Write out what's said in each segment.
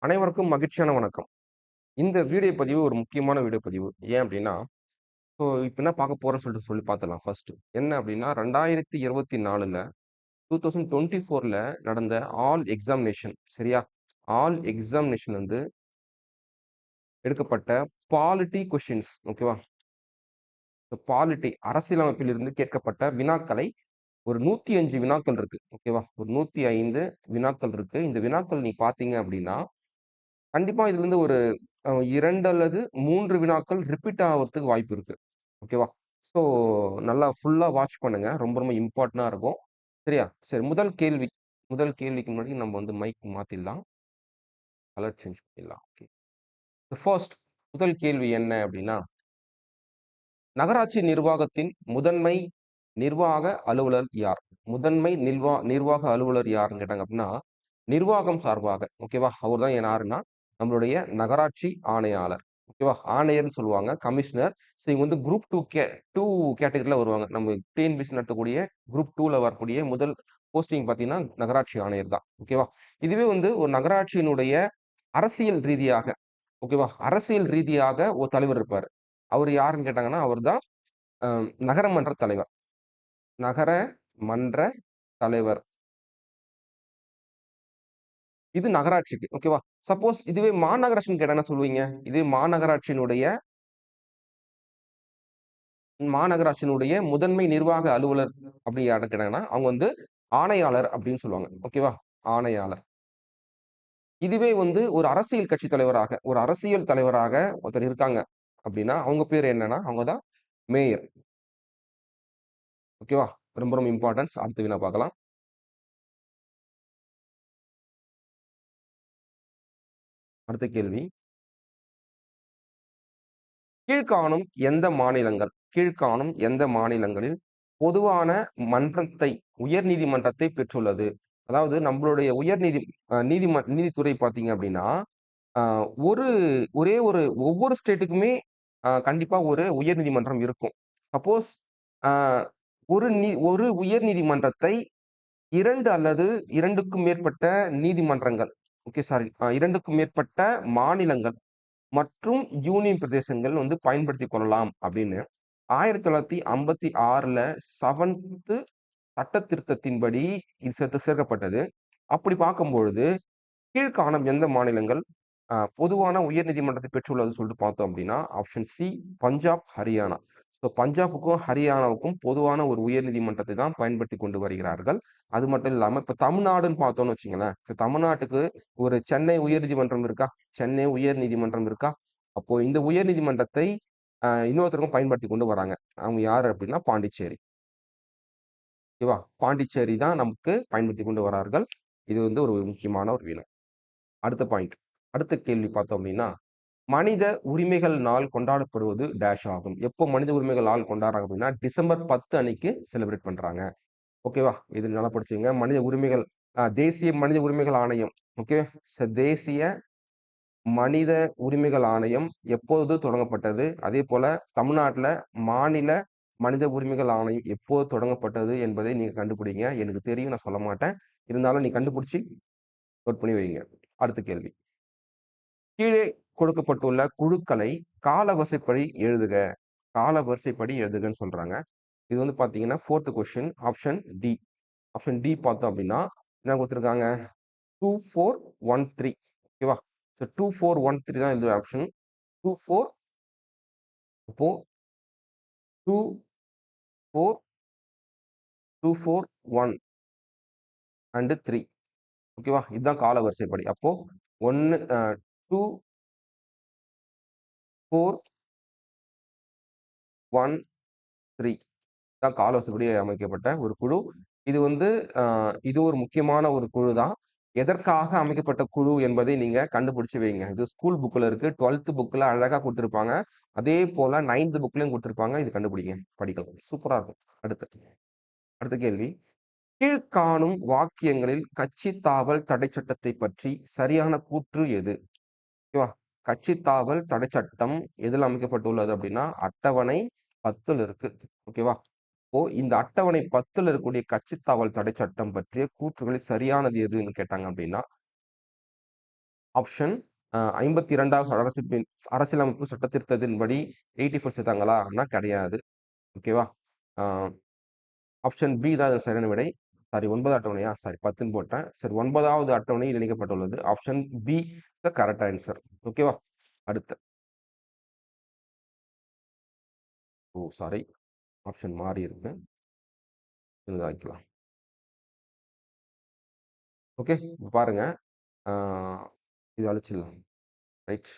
அனைவருக்கும் மகிழ்ச்சியான வணக்கம். இந்த வீடியோ பதிவு ஒரு முக்கியமான வீடியோ பதிவு. ஏன் அப்டின்னா, இப்ப என்ன பார்க்க போறோம்னு சொல்லி பார்த்துடலாம் ஃபர்ஸ்ட்டு. என்ன அப்டின்னா 2024ல 2024ல நடந்த ஆல் எக்ஸாமினேஷன் சரியா? ஆல் எக்ஸாமினேஷன் வந்து எடுக்கப்பட்ட பாலிட்டி கொஸ்டின்ஸ் ஓகேவா? பாலிட்டி அரசியலமைப்பிலிருந்து கேட்கப்பட்ட வினாக்களை ஒரு 105 வினாக்கள் இருக்கு. ஓகேவா? ஒரு 105 வினாக்கள் இருக்கு. இந்த வினாக்கள் நீ பார்த்தீங்க அப்டின்னா கண்டிப்பா இதுலருந்து ஒரு 2 அல்லது 3 வினாக்கள் ரிப்பீட் ஆவறதுக்கு வாய்ப்பு இருக்கு. ஓகேவா? ஸோ நல்லா ஃபுல்லா வாட்ச் பண்ணுங்க. ரொம்ப ரொம்ப இம்பார்ட்டன்ட்டா இருக்கும். சரியா? சரி முதல் கேள்விக்கு முன்னாடி நம்ம வந்து மைக் மாத்திடலாம். கலர் சேஞ்ச் பண்ணிடலாம். ஓகே. ஃபர்ஸ்ட் முதல் கேள்வி என்ன அப்டின்னா, நகராட்சி நிர்வாகத்தின் முதன்மை நிர்வாக அலுவலர் யார்? முதன்மை நிர்வாக அலுவலர் யாருன்னு கேட்டாங்க அப்டின்னா, நிர்வாகம் சார்பாக ஓகேவா? அவர் தான் யாருன்னா, நம்மளுடைய நகராட்சி ஆணையாளர். ஓகேவா? ஆணையர்ன்னு சொல்லுவாங்க. கமிஷனர். ஸோ இவங்க வந்து குரூப் 2 கேட்டகரில வருவாங்க. நம்ம டிஎன்பிஎஸ்சி நடத்தக்கூடிய குரூப் 2ல வரக்கூடிய முதல் போஸ்டிங் பார்த்தீங்கன்னா, நகராட்சி ஆணையர் தான். ஓகேவா? இதுவே வந்து ஒரு நகராட்சியினுடைய அரசியல் ரீதியாக ஓகேவா? அரசியல் ரீதியாக ஒரு தலைவர் இருப்பாரு. அவரு யாருன்னு கேட்டாங்கன்னா, அவர் தான் அ நகரமன்ற தலைவர். நகர மன்ற தலைவர். இது நகராட்சிக்கு. ஓகேவா? சப்போஸ் இதுவே மாநகராட்சின்னு கேட்டா என்ன சொல்லுவீங்க? இது மாநகராட்சியினுடைய முதன்மை நிர்வாக அலுவலர் அப்படின்னு யார்ட்ட கேட்டாங்கன்னா, அவங்க வந்து ஆணையாளர் அப்படின்னு சொல்லுவாங்க. ஓகேவா? ஆணையாளர். இதுவே வந்து ஒரு அரசியல் கட்சி தலைவராக, ஒரு அரசியல் தலைவராக ஒருத்தர் இருக்காங்க அப்படின்னா, அவங்க பேரு என்னன்னா, அவங்க தான் மேயர். ஓகேவா? ரொம்ப ரொம்ப இம்பார்ட்டன்ஸ். அடுத்த வினா பார்க்கலாம். அடுத்த கேள்வி. கீழ்க்காணும் எந்த மாநிலங்களில் பொதுவான மன்றத்தை உயர்நீதிமன்றத்தை பெற்றுள்ளது? அதாவது நம்மளுடைய உயர்நீதி நீதித்துறை பார்த்தீங்க அப்படின்னா, அ ஒரு ஒரே ஒரு ஒவ்வொரு ஸ்டேட்டுக்குமே கண்டிப்பா ஒரு உயர்நீதிமன்றம் இருக்கும். சப்போஸ் அ ஒரு உயர்நீதிமன்றத்தை 2 அல்லது 2க்கும் மேற்பட்ட நீதிமன்றங்கள் ஓகே சாரி 2க்கும் மேற்பட்ட மாநிலங்கள் மற்றும் யூனியன் பிரதேசங்கள் வந்து பயன்படுத்திக் கொள்ளலாம் அப்படின்னு 1956ல 7த் சட்ட திருத்தத்தின்படி இது சேர்க்கப்பட்டது. அப்படி பார்க்கும்பொழுது கீழ்காணும் எந்த மாநிலங்கள் பொதுவான உயர்நீதிமன்றத்தை பெற்றுள்ளது சொல்லிட்டு பார்த்தோம் அப்படின்னா option C Punjab, Haryana. So பஞ்சாபுக்கும் ஹரியானாவுக்கும் பொதுவான ஒரு உயர்நீதிமன்றத்தை தான் பயன்படுத்தி கொண்டு வருகிறார்கள். அது மட்டும் இல்லாம இப்ப தமிழ்நாடுன்னு பார்த்தோம்னு வச்சுங்களேன். தமிழ்நாட்டுக்கு ஒரு சென்னை உயர்நீதிமன்றம் இருக்கா? சென்னை உயர்நீதிமன்றம் இருக்கா? அப்போ இந்த உயர்நீதிமன்றத்தை இன்னொருத்தருக்கும் பயன்படுத்தி கொண்டு வராங்க. அவங்க யாரு அப்படின்னா பாண்டிச்சேரி. ஓகேவா? பாண்டிச்சேரி தான் நமக்கு பயன்படுத்தி கொண்டு வரார்கள். இது வந்து ஒரு முக்கியமான ஒரு வினா. அடுத்த பாயிண்ட். அடுத்த கேள்வி பார்த்தோம் அப்படின்னா, மனித உரிமைகள் நாள் கொண்டாடப்படுவது டேஷ் ஆகும். எப்போ மனித உரிமைகள் நாள் கொண்டாடுறாங்க அப்படின்னா, டிசம்பர் 10 அன்னைக்கு செலிப்ரேட் பண்றாங்க. ஓகேவா? இது நல்லா படிச்சுக்கங்க. மனித உரிமைகள் தேசிய மனித உரிமைகள் ஆணையம். ஓகே. தேசிய மனித உரிமைகள் ஆணையம் எப்போது தொடங்கப்பட்டது? அதேபோல தமிழ்நாட்டுல மாநில மனித உரிமைகள் ஆணையம் எப்போது தொடங்கப்பட்டது என்பதை நீங்க கண்டுபிடிங்க. எனக்கு தெரியும். நான் சொல்ல மாட்டேன். இருந்தாலும் நீ கண்டுபிடிச்சு நோட் பண்ணி வைங்க. அடுத்த கேள்வி. கீழே கொடுக்கப்பட்டுள்ள குழுக்களை காலவரிசைப்படி எழுதுக. காலவரிசைப்படி எழுதுகன்னு சொல்றாங்க. இது வந்து பார்த்தீங்கன்னா, 4த் question option D. Option D பார்த்தோம் அப்படின்னா, என்ன குடுத்துருக்காங்க? 2413 ஓகேவா? ஸோ 2413 தான் இது ஆப்ஷன். 24 அப்போ 2, 4, 241 அண்ட் 3 ஓகேவா? இதுதான் கால வரிசைப்படி. அப்போ 1 2, 4, 1, 3 தான் கால வரிசைப்படி அமைக்கப்பட்ட ஒரு குழு. இது வந்து அ இது ஒரு முக்கியமான ஒரு குழு தான். எதற்காக அமைக்கப்பட்ட குழு என்பதை நீங்க கண்டுபிடிச்சு வைங்க. இது ஸ்கூல் புக்ல இருக்கு. 12த் புக்ல அழகா குடுத்திருப்பாங்க. அதே போல 9த் புக்லயும் குடுத்திருப்பாங்க. இது கண்டுபிடிங்க. படிக்கலாம். சூப்பரா இருக்கும். அடுத்து அடுத்த கேள்வி. கீழ்காணும் வாக்கியங்களில் கட்சி தாவல் தடை சட்டத்தை பற்றி சரியான கூற்று எது? ஓகேவா? கட்சி தாவல் தடை சட்டம் எதில் அமைக்கப்பட்டுள்ளது அப்படின்னா, அட்டவணை 10ல் இருக்கு. ஓகேவா? இப்போ இந்த அட்டவணை 10ல் இருக்கக்கூடிய கட்சி தாவல் தடை சட்டம் பற்றிய கூற்றுகளில் சரியானது எதுன்னு கேட்டாங்க அப்படின்னா, ஆப்ஷன் 52வது அரசியலமைப்பு சட்ட திருத்தத்தின்படி 84 சேர்த்தாங்களா? கிடையாது. ஓகேவா? ஆப்ஷன் பி தான் சரியான விடை. சாரி 9 அட்டவணையா? சாரி 10ன்னு போட்டேன். சரி 9வது அட்டவணையில் இணைக்கப்பட்டுள்ளது. Option B the correct answer. ஓகேவா? அடுத்து. சாரி. ஆப்ஷன் மாறி இருக்கு. வைக்கலாம். ஓகே. பாருங்க. இது அழிச்சிடலாம். ரைட்.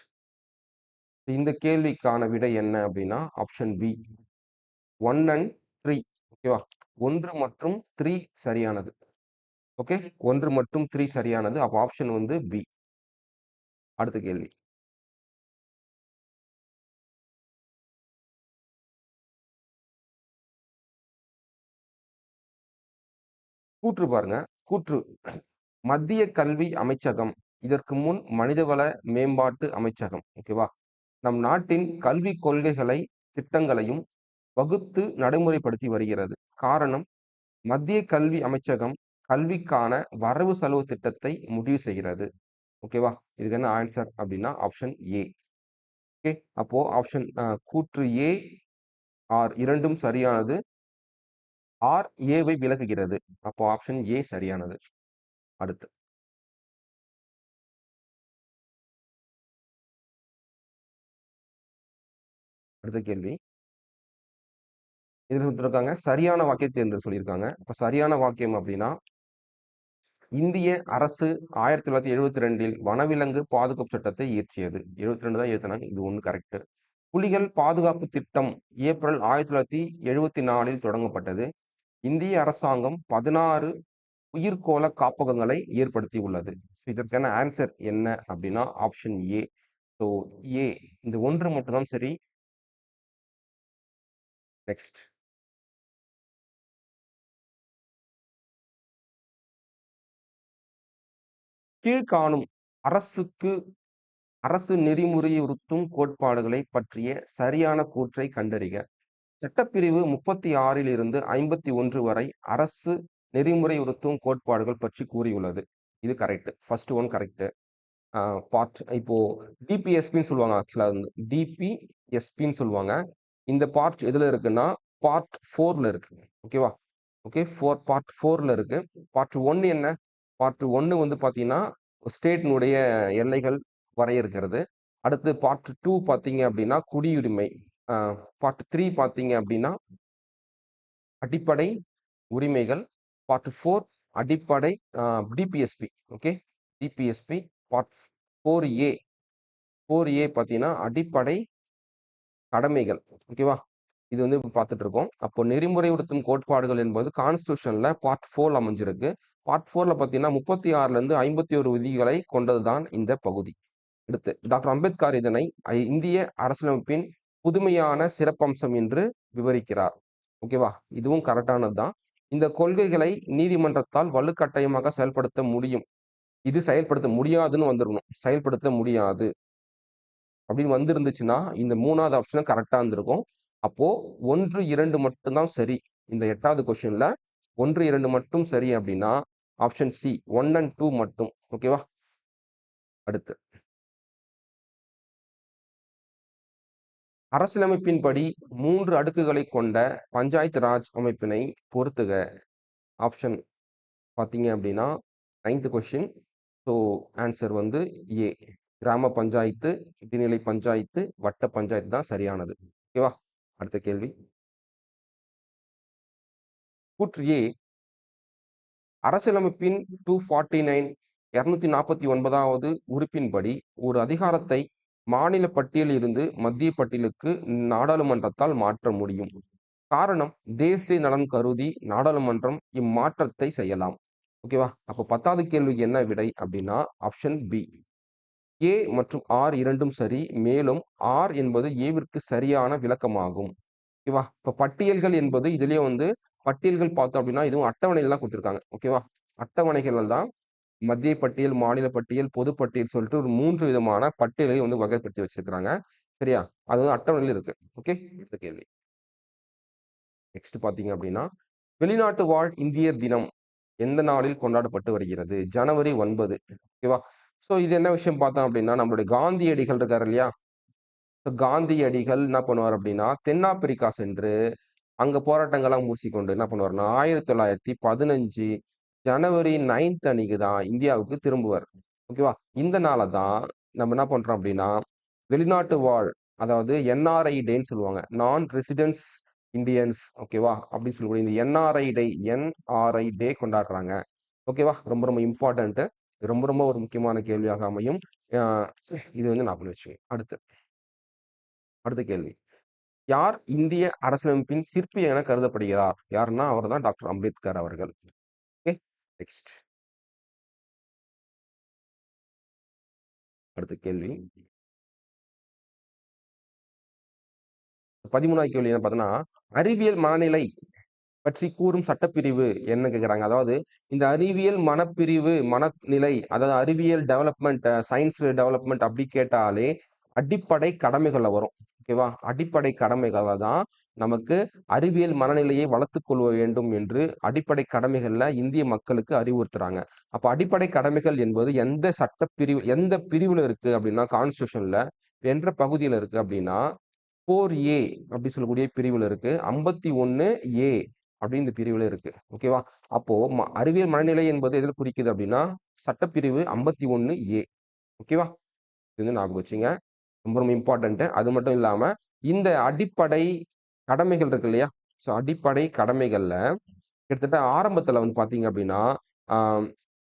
இந்த கேள்விக்கான விடை என்ன அப்படின்னா ஆப்ஷன் பி 1 and 3. ஓகேவா? 1 மற்றும் 3 சரியானது. ஓகே 1 மற்றும் 3 சரியானது. அப்போ ஆப்ஷன் வந்து பி. அடுத்த கேள்வி. கூற்று பாருங்க. கூற்று மத்திய கல்வி அமைச்சகம் இதற்கு முன் மனிதவள மேம்பாட்டு அமைச்சகம். ஓகேவா? நம் நாட்டின் கல்வி கொள்கைகளை திட்டங்களையும் வகுத்து நடைமுறைப்படுத்தி வருகிறது. காரணம் மத்திய கல்வி அமைச்சகம் கல்விக்கான வரவு செலவு திட்டத்தை முடிவு செய்கிறது. ஓகேவா? இதுக்கு என்ன ஆன்சர் அப்படின்னா ஆப்ஷன் ஏ. ஓகே அப்போ ஆப்ஷன் கூற்று ஏ ஆர் இரண்டும் சரியானது. ஆர் ஏவை விலகுகிறது. அப்போ ஆப்ஷன் ஏ சரியானது. அடுத்து. அடுத்த கேள்வி. இதுல கொடுத்துருக்காங்க சரியான வாக்கியத்தை தேர்ந்து சொல்லியிருக்காங்க. இப்ப சரியான வாக்கியம் அப்படின்னா இந்திய அரசு 1972 வனவிலங்கு பாதுகாப்பு சட்டத்தை இயற்றியது. 72 தான் இயற்றினாங்க. இது ஒண்ணு கரெக்ட். புலிகள் பாதுகாப்பு திட்டம் ஏப்ரல் 1974 தொடங்கப்பட்டது. இந்திய அரசாங்கம் 16 உயிர்கோள காப்பகங்களை ஏற்படுத்தி உள்ளது. இதற்கான ஆன்சர் என்ன அப்படின்னா ஆப்ஷன் ஏ. ஸோ ஏ இந்த ஒன்று மட்டும்தான் சரி. நெக்ஸ்ட். கீழ்காணும் அரசு நெறிமுறையுறுத்தும் கோட்பாடுகளை பற்றிய சரியான கூற்றை கண்டறிக. சட்டப்பிரிவு 36 இருந்து 51 வரை அரசு நெறிமுறையுறுத்தும் கோட்பாடுகள் பற்றி கூறியுள்ளது. இது correct. First one correct. Part இப்போ டிபிஎஸ்பின்னு சொல்லுவாங்க. ஆக்சுவலா வந்து டிபிஎஸ்பின்னு சொல்லுவாங்க. இந்த பார்ட் எதுல இருக்குன்னா பார்ட் 4ல இருக்கு. ஓகேவா? ஓகே பார்ட் 4ல இருக்கு. பார்ட் 1 என்ன? பார்ட் 1 வந்து பாத்தீங்கன்னா ஸ்டேட்னுடைய எல்லைகள் வரையறுக்கிறது. அடுத்து பார்ட் 2 பாத்தீங்க அப்படின்னா குடியுரிமை. பார்ட் 3 பாத்தீங்க அப்படின்னா அடிப்படை உரிமைகள். பார்ட் 4 அடிப்படை DPSP. Okay DPSP. Part 4A. 4A பாத்தீங்கன்னா அடிப்படை கடமைகள். ஓகேவா? இது வந்து பார்த்துட்டு இருக்கோம். அப்போ நெறிமுறைப்படுத்தும் கோட்பாடுகள் என்பது கான்ஸ்டியூஷன்ல பார்ட் 4 அமைஞ்சிருக்கு. பார்ட் 4ல பார்த்தீங்கன்னா 36ல இருந்து 51 விதிகளை கொண்டதுதான் இந்த பகுதி. அடுத்து டாக்டர் அம்பேத்கர் இதனை இந்திய அரசியலமைப்பின் புதுமையான சிறப்பம்சம் என்று விவரிக்கிறார். ஓகேவா? இதுவும் கரெக்டானது தான். இந்த கொள்கைகளை நீதிமன்றத்தால் வலுக்கட்டாயமாக செயல்படுத்த முடியும். இது செயல்படுத்த முடியாதுன்னு வந்துடணும். செயல்படுத்த முடியாது அப்படின்னு வந்திருந்துச்சுன்னா இந்த 3வது ஆப்ஷன் கரெக்டா இருந்திருக்கும். அப்போ 1, 2 மட்டும்தான் சரி. இந்த 8வது கொஸ்டின்ல 1, 2 மட்டும் சரி அப்படின்னா ஆப்ஷன் சி 1 and 2 மட்டும். ஓகேவா? அடுத்து. அரசியலமைப்பின்படி 3 அடுக்குகளை கொண்ட பஞ்சாயத்து ராஜ் அமைப்பினை பொறுத்துக. ஆப்ஷன் பார்த்தீங்க அப்படின்னா 9th கொஸ்டின். ஸோ ஆன்சர் வந்து ஏ. கிராம பஞ்சாயத்து, இடைநிலை பஞ்சாயத்து, வட்ட பஞ்சாயத்து தான் சரியானது. ஓகேவா? அடுத்த கேள்வி. கூற்று ஏ அரசியலமைப்பின் 249 249வது உறுப்பின்படி ஒரு அதிகாரத்தை மாநில பட்டியலில் இருந்து மத்திய பட்டியலுக்கு நாடாளுமன்றத்தால் மாற்ற முடியும். காரணம் தேசிய நலன் கருதி நாடாளுமன்றம் இம்மாற்றத்தை செய்யலாம். ஓகேவா? அப்போ 10வது கேள்விக்கு என்ன விடை அப்படின்னா ஆப்ஷன் பி. ஏ மற்றும் ஆர் இரண்டும் சரி. மேலும் ஆர் என்பது ஏவிற்கு சரியான விளக்கமாகும். ஓகேவா? இப்ப பட்டியல்கள் என்பது இதுலயே வந்து பட்டியல்கள் பார்த்தோம் அப்படின்னா இதுவும் அட்டவணைகள் தான் கொடுத்திருக்காங்க. ஓகேவா? அட்டவணைகள் தான் மத்திய பட்டியல், மாநில பட்டியல், பொது பட்டியல் சொல்லிட்டு ஒரு 3 விதமான பட்டியலை வந்து வகைப்படுத்தி வச்சிருக்கிறாங்க. சரியா? அது வந்து அட்டவணையில் இருக்கு. ஓகே அடுத்த கேள்வி. நெக்ஸ்ட் பாத்தீங்க அப்படின்னா வெளிநாட்டு வாழ் இந்தியர் தினம் எந்த நாளில் கொண்டாடப்பட்டு வருகிறது? ஜனவரி 9. ஓகேவா? ஸோ இது என்ன விஷயம் பார்த்தோம் அப்படின்னா, நம்மளுடைய காந்தியடிகள் இருக்காரு இல்லையா? காந்தியடிகள் என்ன பண்ணுவார் அப்படின்னா, தென்னாப்பிரிக்கா சென்று அங்க போராட்டங்கள்லாம் முடிச்சுக்கொண்டு என்ன பண்ணுவாருன்னா, 1915 ஜனவரி 9த் அன்னைக்கு தான் இந்தியாவுக்கு திரும்புவார். ஓகேவா? இந்த நாள தான் நம்ம என்ன பண்றோம் அப்படின்னா, வெளிநாட்டு வாழ் அதாவது என்ஆர்ஐ டேன்னு சொல்லுவாங்க. நான் ரெசிடென்ஸ் இண்டியன்ஸ் ஓகேவா? அப்படின்னு சொல்லக்கூடிய இந்த என்ஆர்ஐ டே கொண்டாடுறாங்க. ஓகேவா? ரொம்ப ரொம்ப இம்பார்ட்டன்ட். ரொம்ப ரொம்ப ஒரு முக்கியமான கேள்வியாக அமையும். அ இது வந்து ஞாபகம் வச்சுக்கங்க. அடுத்த கேள்வி. யார் இந்திய அரசியலமைப்பின் சிற்பி என கருதப்படுகிறார்? யாருன்னா அவர்தான் டாக்டர் அம்பேத்கர் அவர்கள். ஓகே. நெக்ஸ்ட். அடுத்த கேள்வி. 13வது கேள்வி என்ன பார்த்தீங்கன்னா, அறிவியல் மனநிலை பற்றி கூறும் சட்டப்பிரிவு என்ன கேட்குறாங்க. அதாவது இந்த அறிவியல் மனப்பிரிவு, மனநிலை அதாவது அறிவியல் டெவலப்மெண்ட், சயின்ஸ் டெவலப்மெண்ட் அப்படி கேட்டாலே அடிப்படை கடமைகள்ல வரும். ஓகேவா? அடிப்படை கடமைகள தான் நமக்கு அறிவியல் மனநிலையை வளர்த்துக் கொள்ள வேண்டும் என்று அடிப்படை கடமைகள்ல இந்திய மக்களுக்கு அறிவுறுத்துறாங்க. அப்ப அடிப்படை கடமைகள் என்பது எந்த சட்டப்பிரிவு எந்த பிரிவுல இருக்கு அப்படின்னா, கான்ஸ்டிடியூஷன்ல என்ற பகுதியில இருக்கு அப்படின்னா 4A அப்படி சொல்லக்கூடிய பிரிவுல இருக்கு. 51A அப்படின்னு இந்த பிரிவுல இருக்கு. ஓகேவா? அப்போ அறிவியல் மனநிலை என்பது எதில குறிக்குது அப்படின்னா, சட்டப்பிரிவு 51A. ஓகேவா? இது வந்து ஞாபகம் வச்சுங்க. ரொம்ப ரொம்ப இம்பார்ட்டன்ட். அது மட்டும் இல்லாம, இந்த அடிப்படை கடமைகள் இருக்கு இல்லையா? ஸோ அடிப்படை கடமைகள்ல கிட்டத்தட்ட ஆரம்பத்துல வந்து பார்த்தீங்க அப்படின்னா, ஆ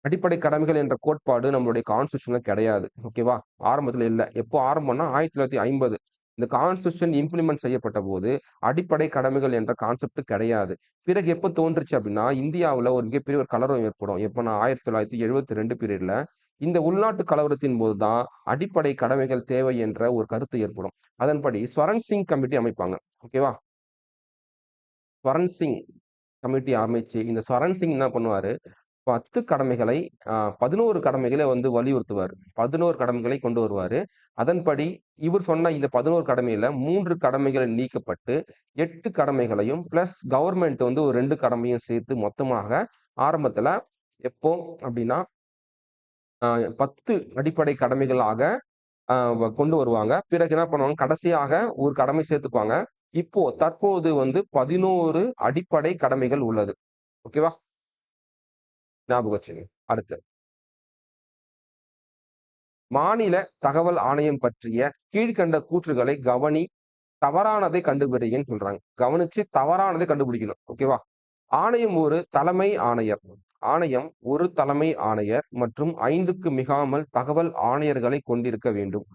அடிப்படை கடமைகள் என்ற கோட்பாடு நம்மளுடைய கான்ஸ்டிடியூஷன்ல கிடையாது. ஓகேவா? ஆரம்பத்துல இல்ல. எப்போ ஆரம்பம்னா 1950. இந்த கான்ஸ்டிடியூஷன் இம்ப்ளிமெண்ட் செய்யப்பட்டபோது, அடிப்படை கடமைகள் என்ற கான்செப்ட் கிடையாது. பிறகு எப்ப தோன்றுச்சு அப்படின்னா, இந்தியாவுல ஒரு மிகப்பெரிய ஒரு கலவரம் ஏற்படும். எப்பன்னா 1972 பீரியட்ல. இந்த உள்நாட்டு கலவரத்தின் போது தான் அடிப்படை கடமைகள் தேவை என்ற ஒரு கருத்து ஏற்படும். அதன்படி ஸ்வரன் சிங் கமிட்டி அமைப்பாங்க. ஓகேவா? ஸ்வரன் சிங் கமிட்டி அமைச்சு, இந்த ஸ்வரன் சிங் என்ன பண்ணுவாரு, 10 கடமைகளை 11 கடமைகளை வந்து வலியுறுத்துவாரு. 11 கடமைகளை கொண்டு வருவாரு. அதன்படி இவர் சொன்ன இந்த 11 கடமையில 3 கடமைகள் நீக்கப்பட்டு 8 கடமைகளையும் பிளஸ் கவர்ன்மெண்ட் வந்து ஒரு 2 கடமையும் சேர்த்து மொத்தமாக ஆரம்பத்துல எப்போ அப்படின்னா, 10 அடிப்படை கடமைகளாக கொண்டு வருவாங்க. பிறகு என்ன பண்ணுவாங்க, கடைசியாக ஒரு கடமை சேர்த்துப்பாங்க. இப்போ தற்போது வந்து 11 அடிப்படை கடமைகள் உள்ளது. ஓகேவா? ஞாபகம் வச்சுங்க. அடுத்து. மாநில தகவல் ஆணையம் பற்றிய கீழ்க்கண்ட கூற்றுகளை கவனி, தவறானதை கண்டுபிடிங்கன்னு சொல்றாங்க. கவனிச்சு தவறானதை கண்டுபிடிக்கணும். ஓகேவா? ஆணையம் ஒரு தலைமை ஆணையர். ஆணையம் ஒரு தலைமை ஆணையர் மற்றும் 5க்கு மிகாமல் தகவல் ஆணையர்களை கொண்டிருக்க வேண்டும்.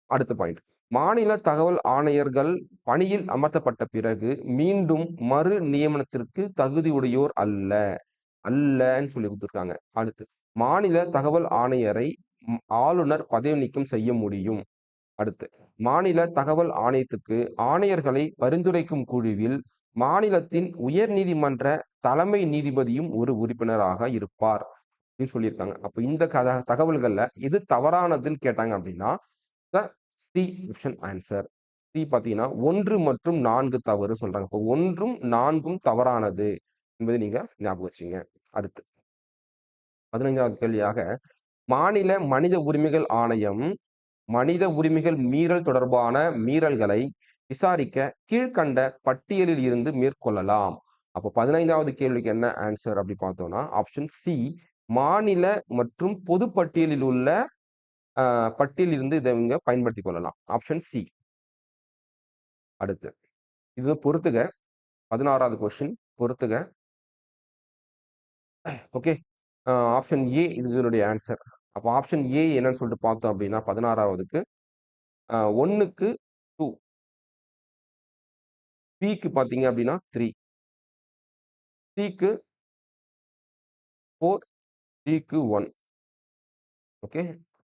அடுத்த பாயிண்ட். மாநில தகவல் ஆணையர்கள் பணியில் அமர்த்தப்பட்ட பிறகு மீண்டும் மறு நியமனத்திற்கு தகுதியுடையோர் அல்ல. அல்லன்னு சொல்லி குடுத்துருக்காங்க. அடுத்து. மாநில தகவல் ஆணையரை ஆளுநர் பதவி நீக்கம் செய்ய முடியும். அடுத்து. மாநில தகவல் ஆணையத்துக்கு ஆணையர்களை பரிந்துரைக்கும் குழுவில் மாநிலத்தின் உயர் நீதிமன்ற தலைமை நீதிபதியும் ஒரு உறுப்பினராக இருப்பார். அப்படின்னு சொல்லியிருக்காங்க. அப்ப இந்த தகவல்கள்ல எது தவறானதுன்னு கேட்டாங்க அப்படின்னா, சி ஆப்ஷன் ஆன்சர். சி பார்த்தீங்கன்னா 1 மற்றும் 4 தவறு சொல்றாங்க. இப்போ 1ம் 4ம் தவறானது என்பதை நீங்க ஞாபகம் வச்சுங்க. அடுத்து 15வது கேள்வியாக, மாநில மனித உரிமைகள் ஆணையம் மனித உரிமைகள் மீறல் தொடர்பான மீறல்களை விசாரிக்க கீழ்க்கண்ட பட்டியலில் இருந்து மேற்கொள்ளலாம். அப்போ 15வது கேள்விக்கு என்ன ஆன்சர் அப்படி பார்த்தோம்னா, ஆப்ஷன் சி மாநில மற்றும் பொது பட்டியலில் உள்ள பட்டியலில் இருந்து இதை இங்க பயன்படுத்திக் கொள்ளலாம். Option C. அடுத்து. இது பொறுத்துக. 16வது கொஸ்டின் பொறுத்துக. ஓகே. ஆப்ஷன் ஏ இது இதனுடைய ஆன்சர். அப்போ ஆப்ஷன் ஏ என்னன்னு சொல்லிட்டு பார்த்தோம் அப்படின்னா 16வதுக்கு 1க்கு 2, பிக்கு பார்த்தீங்க அப்படின்னா 3, சிக்கு 4, டிக்கு 1. ஓகே.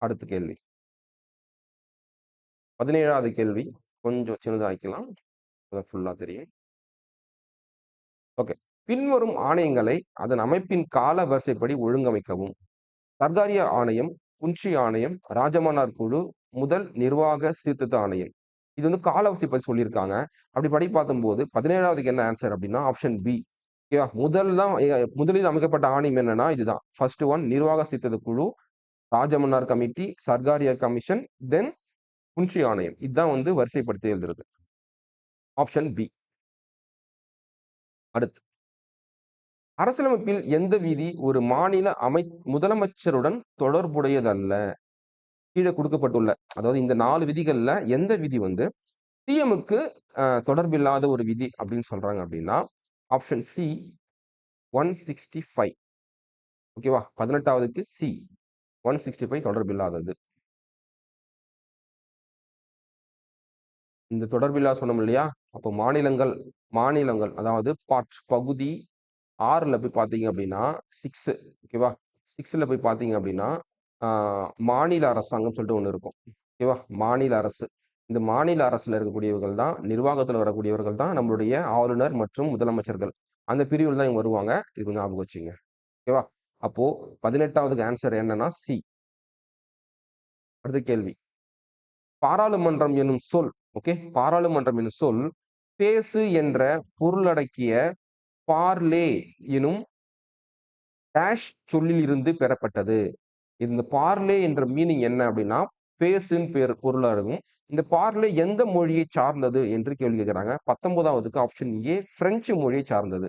அடுத்த கேள்வி. 17வது கேள்வி. கொஞ்சம் சின்னதா ஆக்கிக்கலாம். அப்பதான் ஃபுல்லா தெரியும். ஓகே. பின்வரும் ஆணையங்களை அதன் அமைப்பின் கால வரிசைப்படி ஒழுங்கமைக்கவும். சர்க்காரிய ஆணையம், புன்ஷி ஆணையம், ராஜமன்னார் குழு, முதல் நிர்வாக சீர்திருத்த ஆணையம். இது வந்து காலவரிசை பத்தி சொல்லியிருக்காங்க. அப்படி படி பார்க்கும்போது 17வதுக்கு என்ன ஆன்சர் அப்படின்னா ஆப்ஷன் பி. ஓகேவா? முதலில் அமைக்கப்பட்ட ஆணையம் என்னன்னா இதுதான். ஃபர்ஸ்ட் ஒன் நிர்வாக சீர்திருத்த குழு. ராஜமன்னார் கமிட்டி, சர்காரியா கமிஷன், தென் முன்ஷி ஆணையம். இதுதான் வந்து வரிசைப்படுத்தி எழுதுறது. Option B. அடுத்து, அரசியலமைப்பில் எந்த விதி ஒரு மாநில முதலமைச்சருடன் தொடர்புடையதல்ல? கீழே கொடுக்கப்பட்டுள்ள, அதாவது இந்த 4 விதிகள்ல எந்த விதி வந்து சிஎம்முக்கு தொடர்பில்லாத ஒரு விதி அப்படின்னு சொல்றாங்க அப்படின்னா, ஆப்ஷன் சி 165. ஓகேவா? 18வதுக்கு சி 165 தொடர்பில்லாதது. இந்த தொடர்பில்லா சொன்னோம் இல்லையா? அப்போ மாநிலங்கள் அதாவது பகுதி 6ல போய் பார்த்தீங்க அப்படின்னா 6, ஓகேவா? 6ல போய் பார்த்தீங்க அப்படின்னா மாநில அரசாங்கம் சொல்லிட்டு ஒண்ணு இருக்கும். ஓகேவா? மாநில அரசு. இந்த மாநில அரசுல இருக்கக்கூடியவர்கள் தான், நிர்வாகத்துல வரக்கூடியவர்கள் தான் நம்மளுடைய ஆளுநர் மற்றும் முதலமைச்சர்கள். அந்த பிரிவில் தான் இவங்க வருவாங்க. இது கொஞ்சம் ஞாபகம் வச்சுங்க. ஓகேவா? அப்போ 18வதுக்கு ஆன்சர் என்னன்னா சி. அடுத்த கேள்வி. பாராளுமன்றம் என்னும் சொல், ஓகே, பாராளுமன்றம் என்னும் சொல் பேசு என்ற பொருளடக்கிய பார்லே எனும் டேஷ் சொல்லில் இருந்து பெறப்பட்டது. இந்த பார்லே என்ற மீனிங் என்ன அப்படின்னா, பேசுன்னு பொருளா இருக்கும். இந்த பார்லே எந்த மொழியை சார்ந்தது என்று கேள்வி கேட்கிறாங்க. 19வதுக்கு ஆப்ஷன் ஏ பிரெஞ்சு மொழியை சார்ந்தது.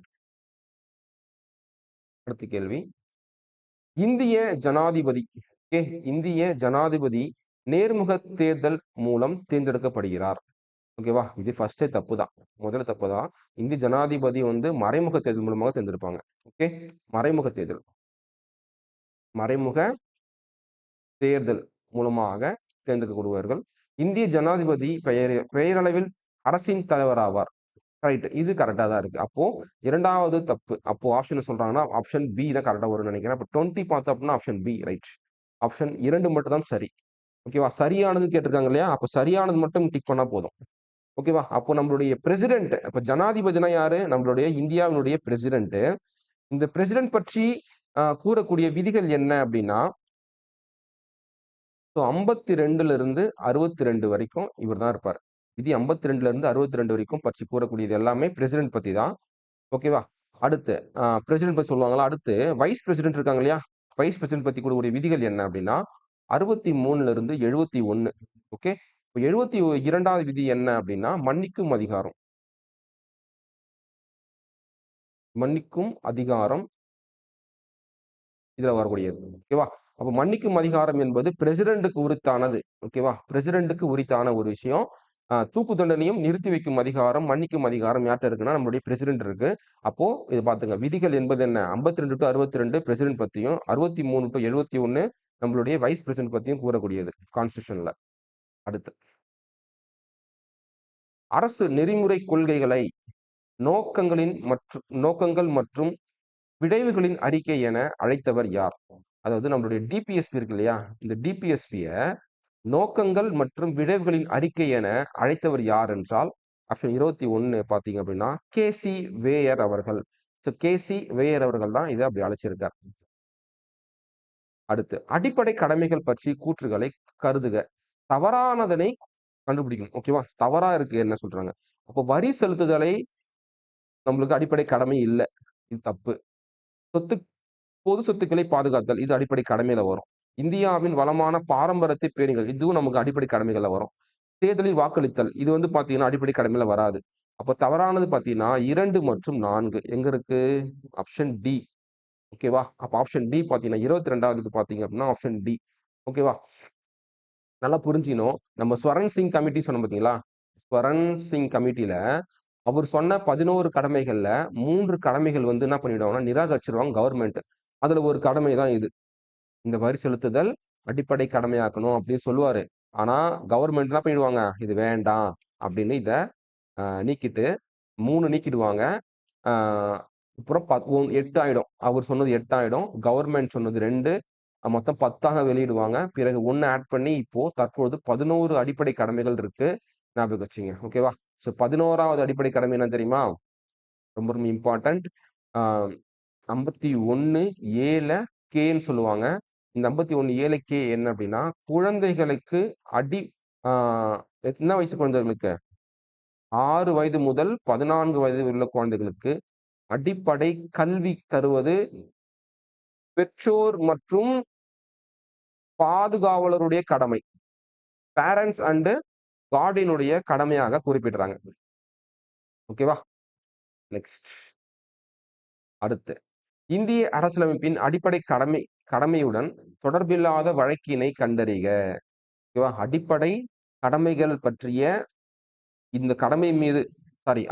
அடுத்த கேள்வி. இந்திய ஜனாதிபதி, ஓகே, இந்திய ஜனாதிபதி நேர்முக தேர்தல் மூலம் தேர்ந்தெடுக்கப்படுகிறார். ஓகேவா? இது ஃபர்ஸ்டே தப்பு தான். முதல்ல தப்பு தான். இந்திய ஜனாதிபதி வந்து மறைமுக தேர்தல் மூலமாக தேர்ந்தெடுப்பாங்க. ஓகே, மறைமுக தேர்தல், மறைமுக தேர்தல் மூலமாக தேர்ந்தெடுக்கப்படுவார்கள். இந்திய ஜனாதிபதி பெயரளவில் அரசின் தலைவர் ஆவார். ரைட், இது கரெக்டா தான் இருக்கு. அப்போ 2வது தப்பு. அப்போ ஆப்ஷன் சொல்றாங்கன்னா ஆப்ஷன் பி தான் கரெக்டா வரும்னு நினைக்கிறேன். அப்போ 20 பார்த்தோம் அப்படின்னா ஆப்ஷன் பி ரைட். ஆப்ஷன் 2 மட்டும் தான் சரி. ஓகேவா? சரியானது கேட்டிருக்காங்க இல்லையா? அப்போ சரியானது மட்டும் டிக் பண்ணா போதும். ஓகேவா? அப்போ நம்மளுடைய பிரசிடென்ட், இப்ப ஜனாதிபதினா யாரு? நம்மளுடைய இந்தியாவினுடைய பிரசிடென்ட். இந்த பிரசிடென்ட் பற்றி கூறக்கூடிய விதிகள் என்ன அப்படின்னா, 52ல இருந்து 62 வரைக்கும் இவர் தான் இருப்பார். விதி 52ல இருந்து 62 வரைக்கும் பற்றி கூறக்கூடியது எல்லாமே பிரசிடென்ட் பத்தி தான். ஓகேவா? அடுத்து பிரசிடென்ட் பத்தி சொல்லுவாங்களா? அடுத்து வைஸ் பிரசிடென்ட் இருக்காங்க இல்லையா? வைஸ் பிரசிடென்ட் பத்தி கூறக்கூடிய விதிகள் என்ன அப்படின்னா, 63ல இருந்து 71. ஓகே. இப்ப 72வது விதி என்ன அப்படின்னா, மன்னிக்கும் அதிகாரம். மன்னிக்கும் அதிகாரம் இதுல வரக்கூடியது. ஓகேவா? அப்ப மன்னிக்கும் அதிகாரம் என்பது பிரசிடென்ட்க்கு உரித்தானது. ஓகேவா? பிரசிடென்ட்க்கு உரித்தான ஒரு விஷயம். தூக்கு தண்டனையும் நிறுத்தி வைக்கும் அதிகாரம், மன்னிக்கும் அதிகாரம் யார்ட்ட இருக்குன்னா, நம்மளுடைய பிரசிடென்ட் இருக்கு. அப்போ இத பாத்துங்க. விதிகள் என்பது என்ன? 52 to 62 பிரசிடென்ட் பத்தியும், 63 to 71 நம்மளுடைய வைஸ் பிரசிடென்ட் பத்தியும் கூறக்கூடியது கான்ஸ்டிடியூஷன்ல. அடுத்து, அரசு நெறிமுறை கொள்கைகளை நோக்கங்கள் மற்றும் விளைவுகளின் அறிக்கை என அழைத்தவர் யார்? அதாவது நம்மளுடைய டிபிஎஸ்பி இருக்கு இல்லையா? இந்த டிபிஎஸ்பிய நோக்கங்கள் மற்றும் விளைவுகளின் அறிக்கை என அழைத்தவர் யார் என்றால், ஆப்ஷன் 21 பார்த்தீங்க அப்படின்னா, கேசி வேயர் அவர்கள். ஸோ கேசி வேயர் அவர்கள் தான் இதை அப்படி அழைச்சிருக்கார். அடுத்து, அடிப்படை கடமைகள் பற்றி கூற்றுகளை கருதுக. தவறானதனை கண்டுபிடிக்கணும். ஓகேவா? தவறா இருக்கு என்ன சொல்றாங்க? அப்போ வரி செலுத்துதலை நம்மளுக்கு அடிப்படை கடமை இல்லை, இது தப்பு. சொத்து பொது சொத்துக்களை பாதுகாத்தல், இது அடிப்படை கடமையில வரும். இந்தியாவின் வளமான பாரம்பரியத்தை பேணுதல், இதுவும் நமக்கு அடிப்படை கடமைகள்ல வரும். தேர்தலில் வாக்களித்தல், இது வந்து பாத்தீங்கன்னா அடிப்படை கடமையில வராது. அப்ப தவறானது பாத்தீங்கன்னா 2 மற்றும் 4 எங்க இருக்கு? Option D. ஓகேவா? அப்ப ஆப்ஷன் டி பாத்தீங்கன்னா 22வதுக்கு பாத்தீங்க அப்படின்னா ஆப்ஷன் டி. ஓகேவா? நல்லா புரிஞ்சிக்கணும். நம்ம ஸ்வரன் சிங் கமிட்டி சொன்னோம் பாத்தீங்களா? ஸ்வரன் சிங் கமிட்டியில அவர் சொன்ன 11 கடமைகள்ல 3 கடமைகள் வந்து என்ன பண்ணிடுவாங்கன்னா நிராகரிச்சிருவாங்க கவர்மெண்ட். அதுல ஒரு கடமை தான் இது. இந்த வரி செலுத்துதல் அடிப்படை கடமையாக்கணும் அப்படின்னு சொல்லுவாரு. ஆனா கவர்மெண்ட் என்ன பண்ணிடுவாங்க? இது வேண்டாம் அப்படின்னு இத நீக்கிட்டு 3 நீக்கிடுவாங்க. அ அப்புறம் 8 ஆயிடும். அவர் சொன்னது 8 ஆயிடும். கவர்மெண்ட் சொன்னது 2 மொத்தம் 10ஆக வெளியிடுவாங்க. பிறகு 1 ஆட் பண்ணி இப்போ தற்பொழுது 11 அடிப்படை கடமைகள் இருக்கு. ஞாபகம் வச்சுங்க. ஓகேவா? ஸோ 11வது அடிப்படை கடமை என்ன தெரியுமா? ரொம்ப ரொம்ப இம்பார்ட்டன்ட். அ 51(a)ல கேன்னு சொல்லுவாங்க. இந்த 51(a)ல கே என்ன அப்படின்னா, குழந்தைகளுக்கு அடி ஆ எத்தன வயசு குழந்தைகளுக்கு? 6 வயது முதல் 14 வயது உள்ள குழந்தைகளுக்கு அடிப்படை கல்வி தருவது பெற்றோர் மற்றும் பாதுகாவலருடைய கடமை, பேரண்ட்ஸ் அண்ட் கார்டியனுடைய கடமையாக குறிப்பிடுறாங்க. ஓகேவா? நெக்ஸ்ட். அடுத்து, இந்திய அரசியலமைப்பின் அடிப்படை கடமையுடன் தொடர்பில்லாத வழக்கினை கண்டறிக. ஓகேவா? அடிப்படை கடமைகள் பற்றிய இந்த கடமை மீது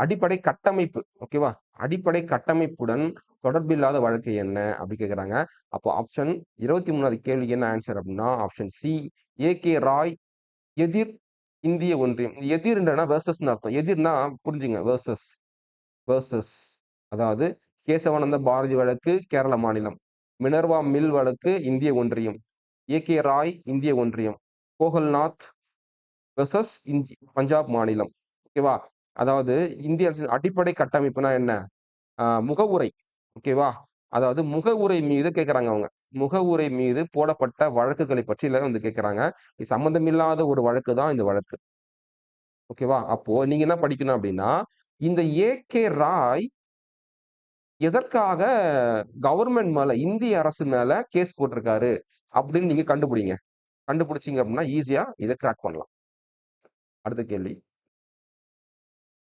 அடிப்படை கட்டமைப்பு. ஓகேவா? அடிப்படை கட்டமைப்புடன் தொடர்பில்லாத வழக்கு என்ன அப்படி கேட்கிறாங்க. அப்போ ஆப்ஷன் 23வது கேள்விக்கு என்ன ஆன்சர் அப்படின்னா ஆப்ஷன் சி, ஏ.கே. ராய் எதிர் இந்திய ஒன்றியம். எதிர்ன்றனா வெர்சஸ்னு அர்த்தம். எதிர்னா புரிஞ்சுங்க, வெர்சஸ். வெர்சஸ் அதாவது கேசவானந்த பாரதி வழக்கு கேரள மாநிலம், மினர்வா மில் வழக்கு இந்திய ஒன்றியம், ஏ.கே. ராய் இந்திய ஒன்றியம், கோகல்நாத் வெர்சஸ் பஞ்சாப் மாநிலம். ஓகேவா? அதாவது இந்திய அரசின் அடிப்படை கட்டமைப்புனா என்ன? முகவுரை. ஓகேவா? அதாவது முகவுரை மீது கேட்கறாங்க அவங்க. முகவுரை மீது போடப்பட்ட வழக்குகளை பற்றி வந்து கேட்கறாங்க. இது சம்பந்தமில்லாத ஒரு வழக்கு தான் இந்த வழக்கு. ஓகேவா? அப்போ நீங்க என்ன படிக்கணும் அப்படின்னா, இந்த ஏ.கே. ராய் எதற்காக கவர்மெண்ட் மேல, இந்திய அரசு மேல கேஸ் போட்டிருக்காரு அப்படின்னு நீங்க கண்டுபிடிங்க. கண்டுபிடிச்சீங்க அப்படின்னா ஈஸியா இதை கிராக் பண்ணலாம். அடுத்த கேள்வி.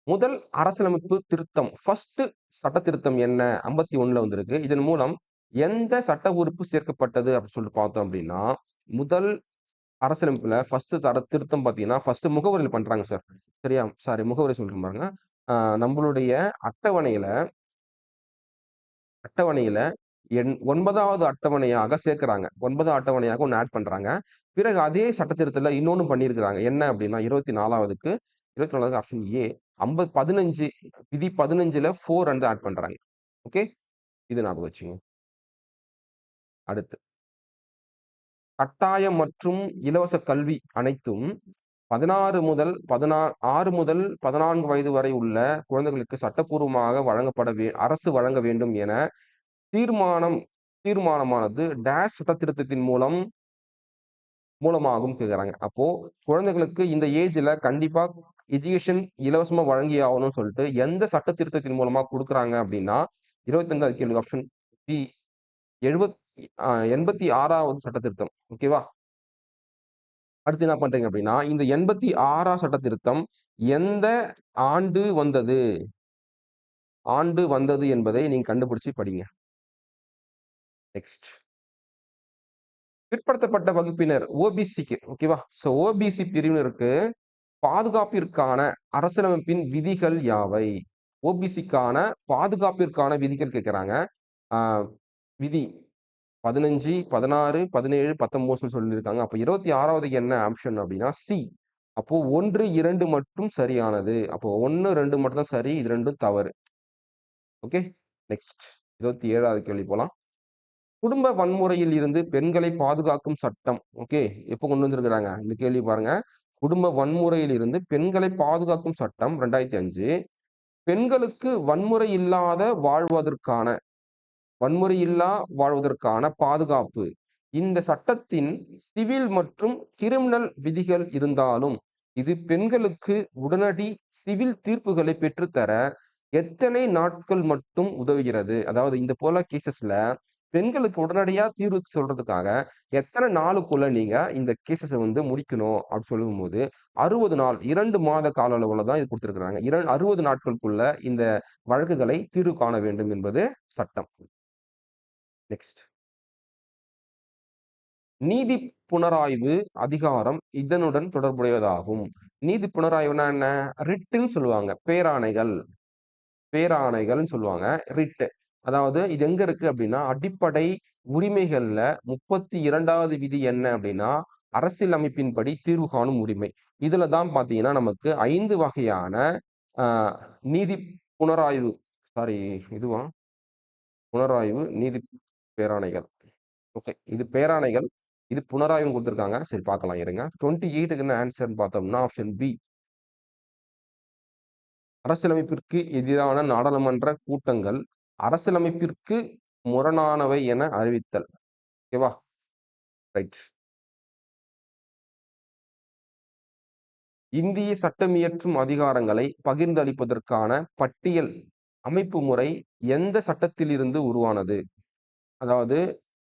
முதல் அரசியலமைப்பு திருத்தம், ஃபர்ஸ்ட் சட்ட திருத்தம் என்ன? 51ல வந்திருக்கு. இதன் மூலம் எந்த சட்ட உறுப்பு சேர்க்கப்பட்டது அப்படின்னு சொல்லிட்டு பார்த்தோம் அப்படின்னா, முதல் அரசியலமைப்புல ஃபர்ஸ்ட் சட்ட திருத்தம் பார்த்தீங்கன்னா, ஃபர்ஸ்ட் முகவரியில் பண்றாங்க சார். சரியா? முகவரி சொல்றேன் பாருங்க. நம்மளுடைய அட்டவணையில அட்டவணையில 9வது அட்டவணையாக சேர்க்கிறாங்க. 9வது அட்டவணையாக ஒண்ணு ஆட் பண்றாங்க. பிறகு அதே சட்டத்திருத்தத்துல இன்னொன்னு பண்ணியிருக்கிறாங்க. என்ன அப்படின்னா 24வதுக்கு ஆப்ஷன் ஏ 15 விதி 15ல 4 வந்து ஆட் பண்றாங்க. ஓகே, இது ஞாபகம் வச்சுங்க. அடுத்து, கட்டாயம் மற்றும் இலவச கல்வி அனைத்தும் 6 முதல் 14 வயது வரை உள்ள குழந்தைகளுக்கு சட்டப்பூர்வமாக அரசு வழங்க வேண்டும் என தீர்மானமானது டேஷ் சட்ட திருத்தத்தின் மூலமாகவும் கேட்கிறாங்க. அப்போ குழந்தைகளுக்கு இந்த ஏஜ்ல கண்டிப்பா எஜுகேஷன் இலவசமா வழங்கி ஆகணும்னு சொல்லிட்டு எந்த சட்ட திருத்தத்தின் மூலமா கொடுக்குறாங்க அப்படின்னா 25வது கேள்வி ஆப்ஷன் பி 86வது சட்ட திருத்தம். ஓகேவா? அடுத்து என்ன பண்றீங்க அப்படின்னா இந்த 86ஆம் சட்ட திருத்தம் எந்த ஆண்டு வந்தது என்பதை நீங்க கண்டுபிடிச்சு படிங்க. நெக்ஸ்ட், பிற்படுத்தப்பட்ட வகுப்பினர் ஓபிசிக்கு. ஓகேவா? சோ ஓபிசி பிரிவினருக்கு பாதுகாப்பிற்கான அரசியலமைப்பின் விதிகள் யாவை? ஓபிசிக்கான பாதுகாப்பிற்கான விதிகள் கேட்கிறாங்க. விதி 15, 16, 17, 19 சொல்லியிருக்காங்க. அப்போ 26வது என்ன ஆப்ஷன் அப்படின்னா சி. அப்போ 1, 2 மட்டும் சரியானது. அப்போ 1, 2 மட்டும் தான் சரி, இது 2 தவறு. ஓகே, நெக்ஸ்ட் 27வது கேள்வி போலாம். குடும்ப வன்முறையில் இருந்து பெண்களை பாதுகாக்கும் சட்டம். ஓகே, எப்போ கொண்டு வந்திருக்கிறாங்க இந்த கேள்வி பாருங்க. குடும்ப வன்முறையில் இருந்து பெண்களை பாதுகாக்கும் சட்டம் 2005. பெண்களுக்கு வன்முறையில்லா வாழ்வதற்கான பாதுகாப்பு. இந்த சட்டத்தின் சிவில் மற்றும் கிரிமினல் விதிகள் இருந்தாலும் இது பெண்களுக்கு உடனடி சிவில் தீர்ப்புகளை பெற்றுத்தர எத்தனை நாட்கள் மட்டும் உதவுகிறது? அதாவது இந்த போல கேசஸ்ல பெண்களுக்கு உடனடியா தீர்வு சொல்றதுக்காக எத்தனை நாளுக்குள்ள நீங்க இந்த கேசஸ் வந்து முடிக்கணும் அப்படின்னு சொல்லும் போது 60 நாள், 2 மாத கால அளவுல தான் இது கொடுத்திருக்கிறாங்க. 60 நாட்களுக்குள்ள இந்த வழக்குகளை தீர்வு காண வேண்டும் என்பது சட்டம். நெக்ஸ்ட், நீதி புனராய்வு அதிகாரம் இதனுடன் தொடர்புடையதாகும். நீதி புனராய்வுனா என்ன? ரிட்டுன்னு சொல்லுவாங்க. பேராணைகள்னு சொல்லுவாங்க. ரிட். அதாவது இது எங்க இருக்கு அப்படின்னா அடிப்படை உரிமைகள்ல 32வது விதி என்ன அப்படின்னா அரசியலமைப்பின்படி தீர்வு காணும் உரிமை. இதுல தான் பாத்தீங்கன்னா நமக்கு 5 வகையான நீதி புனராய்வு இதுவா புனராய்வு நீதி பேராணைகள். ஓகே, இது பேராணைகள், இது புனராய்வு கொடுத்திருக்காங்க. சரி, பார்க்கலாம் இருங்க. 28க்கு என்ன ஆன்சர்னு பார்த்தோம்னா ஆப்ஷன் பி. அரசியலமைப்பிற்கு எதிரான நாடாளுமன்ற கூட்டங்கள் அரசியலமைப்பிற்கு முரணானவை என அறிவித்தல். ஓகேவா? ரைட். இந்திய சட்டமியற்றும் அதிகாரங்களை பகிர்ந்தளிப்பதற்கான பட்டியல் அமைப்பு முறை எந்த சட்டத்திலிருந்து உருவானது? அதாவது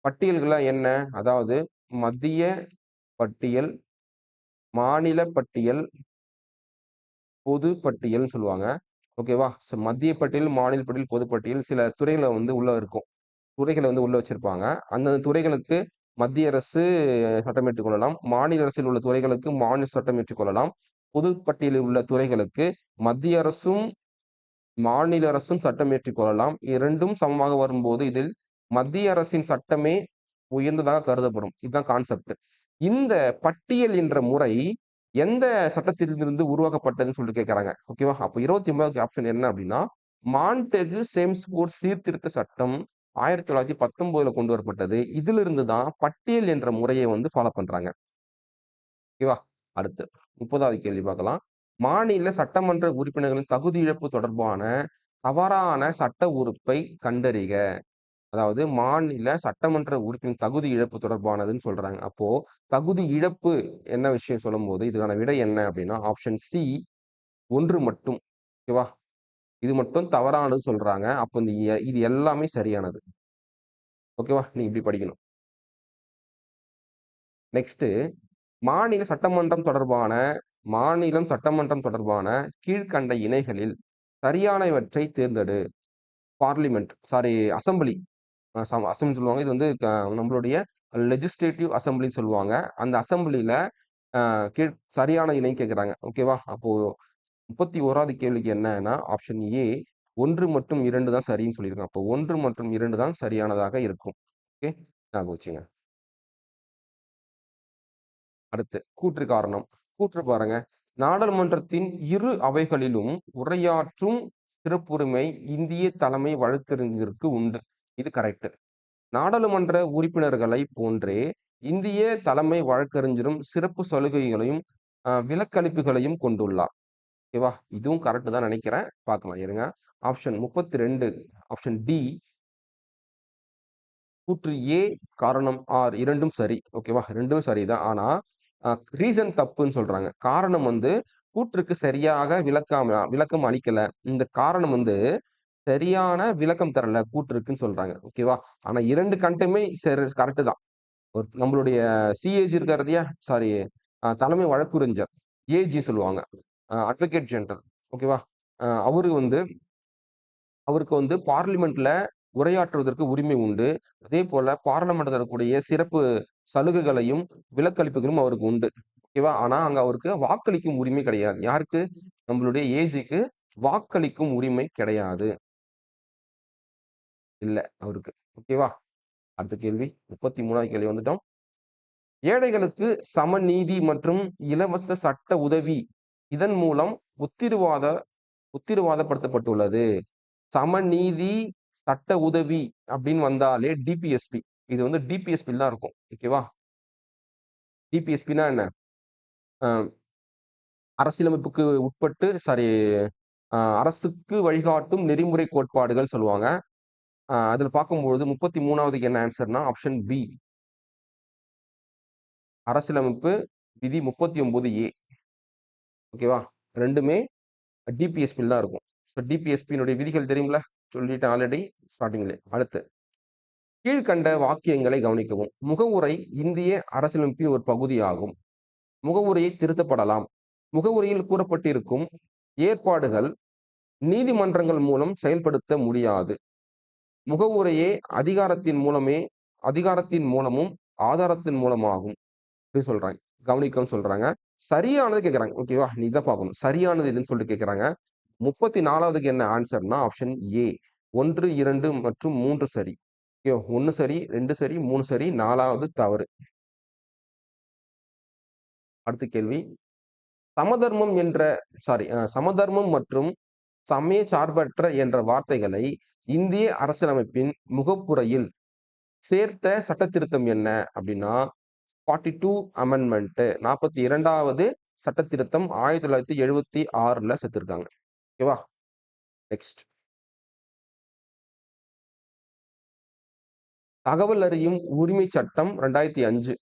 பட்டியல்கள்லாம் என்ன? அதாவது மத்திய பட்டியல், மாநில பட்டியல், பொது பட்டியல்னு சொல்லுவாங்க. ஓகேவா? ஸோ மத்திய பட்டியல், மாநில பட்டியல், பொது பட்டியல் சில துறைகள வந்து உள்ள இருக்கும். துறைகள வந்து உள்ள வச்சிருப்பாங்க. அந்தந்த துறைகளுக்கு மத்திய அரசு சட்டம் இயற்றிக் கொள்ளலாம். மாநில அரசில் உள்ள துறைகளுக்கு மாநில சட்டம் இயற்றிக் கொள்ளலாம். பொது பட்டியலில் உள்ள துறைகளுக்கு மத்திய அரசும், மாநில அரசும் சட்டம் இயற்றிக் கொள்ளலாம். 2ம் சமமாக வரும்போது இதில் மத்திய அரசின் சட்டமே உயர்ந்ததாக கருதப்படும். இதுதான் கான்செப்ட். இந்த பட்டியல் என்ற முறை எந்த சட்டத்திலிருந்து உருவாக்கப்பட்டதுன்னு சொல்லிட்டு கேட்கறாங்க. ஓகேவா? அப்ப 29வது ஆப்ஷன் என்ன அப்படின்னா, மாண்டெகு சேம்ஸ்போர்ட் சீர்திருத்த சட்டம் 1919ல கொண்டு வரப்பட்டது. இதிலிருந்து தான் பட்டியல் என்ற முறையை வந்து ஃபாலோ பண்றாங்க. ஓகேவா? அடுத்து 30வது கேள்வி பார்க்கலாம். மாநில சட்டமன்ற உறுப்பினர்களின் தகுதி இழப்பு தொடர்பான தவறான சட்ட உறுப்பை கண்டறிக. அதாவது மாநில சட்டமன்ற உறுப்பினர் தகுதி இழப்பு தொடர்பானதுன்னு சொல்றாங்க. அப்போ தகுதி இழப்பு என்ன விஷயம் சொல்லும்போது, இதுக்கான விடை என்ன அப்படின்னா, ஆப்ஷன் சி 1 மட்டும். ஓகேவா? இது மட்டும் தவறானது சொல்றாங்க. அப்போ இது எல்லாமே சரியானது. ஓகேவா? நீங்க இப்படி படிக்கணும். நெக்ஸ்ட் மாநிலம் சட்டமன்றம் தொடர்பான கீழ்க்கண்ட இணைகளில் சரியானவற்றை தேர்ந்தெடு. பார்லிமென்ட் சாரி அசெம்பிளி அசெம்பிளி சொல்லுவாங்க. இது வந்து நம்மளுடைய லெஜிஸ்லேட்டிவ் அசெம்பிளின்னு சொல்லுவாங்க. அந்த அசெம்பிளில சரியான இணை கேட்குறாங்க. ஓகேவா? அப்போ 31வது கேள்விக்கு என்னன்னா ஆப்ஷன் ஏ 1 மற்றும் 2 தான் சரின்னு சொல்லியிருக்காங்க. அப்போ 1 மற்றும் 2 தான் சரியானதாக இருக்கும். ஓகே, ஞாபகம் வச்சுங்க. அடுத்து கூற்று காரணம். கூற்று பாருங்க. நாடாளுமன்றத்தின் இரு அவைகளிலும் உரையாற்றும் சிறப்புரிமை இந்திய தலைமை வழக்கறிஞருக்கு உண்டு. இது கரெக்ட். நாடாளுமன்ற உறுப்பினர்களை போன்றே இந்திய தலைமை வழக்கறிஞரும் சிறப்பு சலுகைகளையும் விலக்களிப்புகளையும் கொண்டுள்ளார். ஓகேவா? இதுவும் கரெக்ட் தான் நினைக்கிறேன். பார்க்கலாம் இருங்க. ஆப்ஷன் 32 ஆப்ஷன் டி கூற்று ஏ காரணம் ஆர் இரண்டும் சரி. ஓகேவா? 2ம் சரிதான். ஆனா ரீசன் தப்புன்னு சொல்றாங்க. காரணம் வந்து கூற்றுக்கு சரியாக விளக்கம் அளிக்கல. இந்த காரணம் வந்து சரியான விளக்கம் தரல கூற்றுக்குன்னு சொல்றாங்க. ஓகேவா? ஆனா 2 கண்டென்ட்டுமே கரெக்ட் தான். நம்மளுடைய சிஏஜி இருக்காரு இல்லையா? சாரி தலைமை வழக்குரைஞர் ஏஜி சொல்லுவாங்க. Advocate general. ஓகேவா? அ அவரு வந்து அவருக்கு வந்து பார்லிமென்ட்ல உரையாற்றுவதற்கு உரிமை உண்டு. அதேபோல பார்லிமென்ட்ல இருக்கக்கூடிய சிறப்பு சலுகைகளையும், விலக்களிப்புகளும் அவருக்கு உண்டு. ஓகேவா? ஆனா அங்க அவருக்கு வாக்களிக்கும் உரிமை கிடையாது. யாருக்கு? நம்மளுடைய ஏஜிக்கு வாக்களிக்கும் உரிமை கிடையாது. இல்ல அவருக்கு. ஓகேவா? அடுத்த கேள்வி 33வது கேள்வி வந்துட்டோம். ஏழைகளுக்கு சமநீதி மற்றும் இலவச சட்ட உதவி இதன் மூலம் உத்திரவாத உத்திரவாதப்படுத்தப்பட்டுள்ளது. சமநீதி, சட்ட உதவி அப்படின்னு வந்தாலே டிபிஎஸ்பி. இது வந்து டிபிஎஸ்பில தான் இருக்கும். ஓகேவா? டிபிஎஸ்பின்னா என்ன? அ அரசியலமைப்புக்கு உட்பட்டு சாரி அரசுக்கு வழிகாட்டும் நெறிமுறை கோட்பாடுகள் சொல்லுவாங்க. அதுல பார்க்கும்பொழுது 33வது என்ன ஆன்சர்னா ஆப்ஷன் பி. அரசியலமைப்பு விதி 39 ஏ. ஓகேவா? 2மே டிபிஎஸ்பில தான் இருக்கும். ஸோ டிபிஎஸ்பியினுடைய விதிகள் தெரியும்ல? சொல்லிட்டேன் ஆல்ரெடி ஸ்டார்ட்டிங்லே. அடுத்து கீழ்க்கண்ட வாக்கியங்களை கவனிக்கவும். முகவுரை இந்திய அரசியலமைப்பின் ஒரு பகுதியாகும். முகவுரையை திருத்தப்படலாம். முகவுரையில் கூறப்பட்டிருக்கும் ஏற்பாடுகள் நீதிமன்றங்கள் மூலம் செயல்படுத்த முடியாது. முகவுரையே அதிகாரத்தின் மூலமும் ஆதாரத்தின் மூலமாகும் அப்படின்னு சொல்றாங்க. கவனிக்கவும் சொல்றாங்க. சரியானது கேட்கறாங்க. ஓகேவா? நீ தான் பார்க்கணும். சரியானது எதுன்னு சொல்லிட்டு கேட்கறாங்க. 34வதுக்கு என்ன ஆன்சர்னா ஆப்ஷன் ஏ 1, 2 மற்றும் 3 சரி. ஓகே 1 சரி, 2 சரி, 3 சரி, 4வது தவறு. அடுத்த கேள்வி. சமதர்மம் என்ற சமதர்மம் மற்றும் சமய சார்பற்ற என்ற வார்த்தைகளை இந்திய அரசியலமைப்பின் முகப்புரையில் சேர்த்த சட்டத்திருத்தம் என்ன அப்படின்னா 42 அமெண்ட்மெண்ட் 42வது சட்டத்திருத்தம் 1976ல சேர்த்திருக்காங்க. ஓகேவா? நெக்ஸ்ட் தகவல் அறியும் உரிமை சட்டம் 2005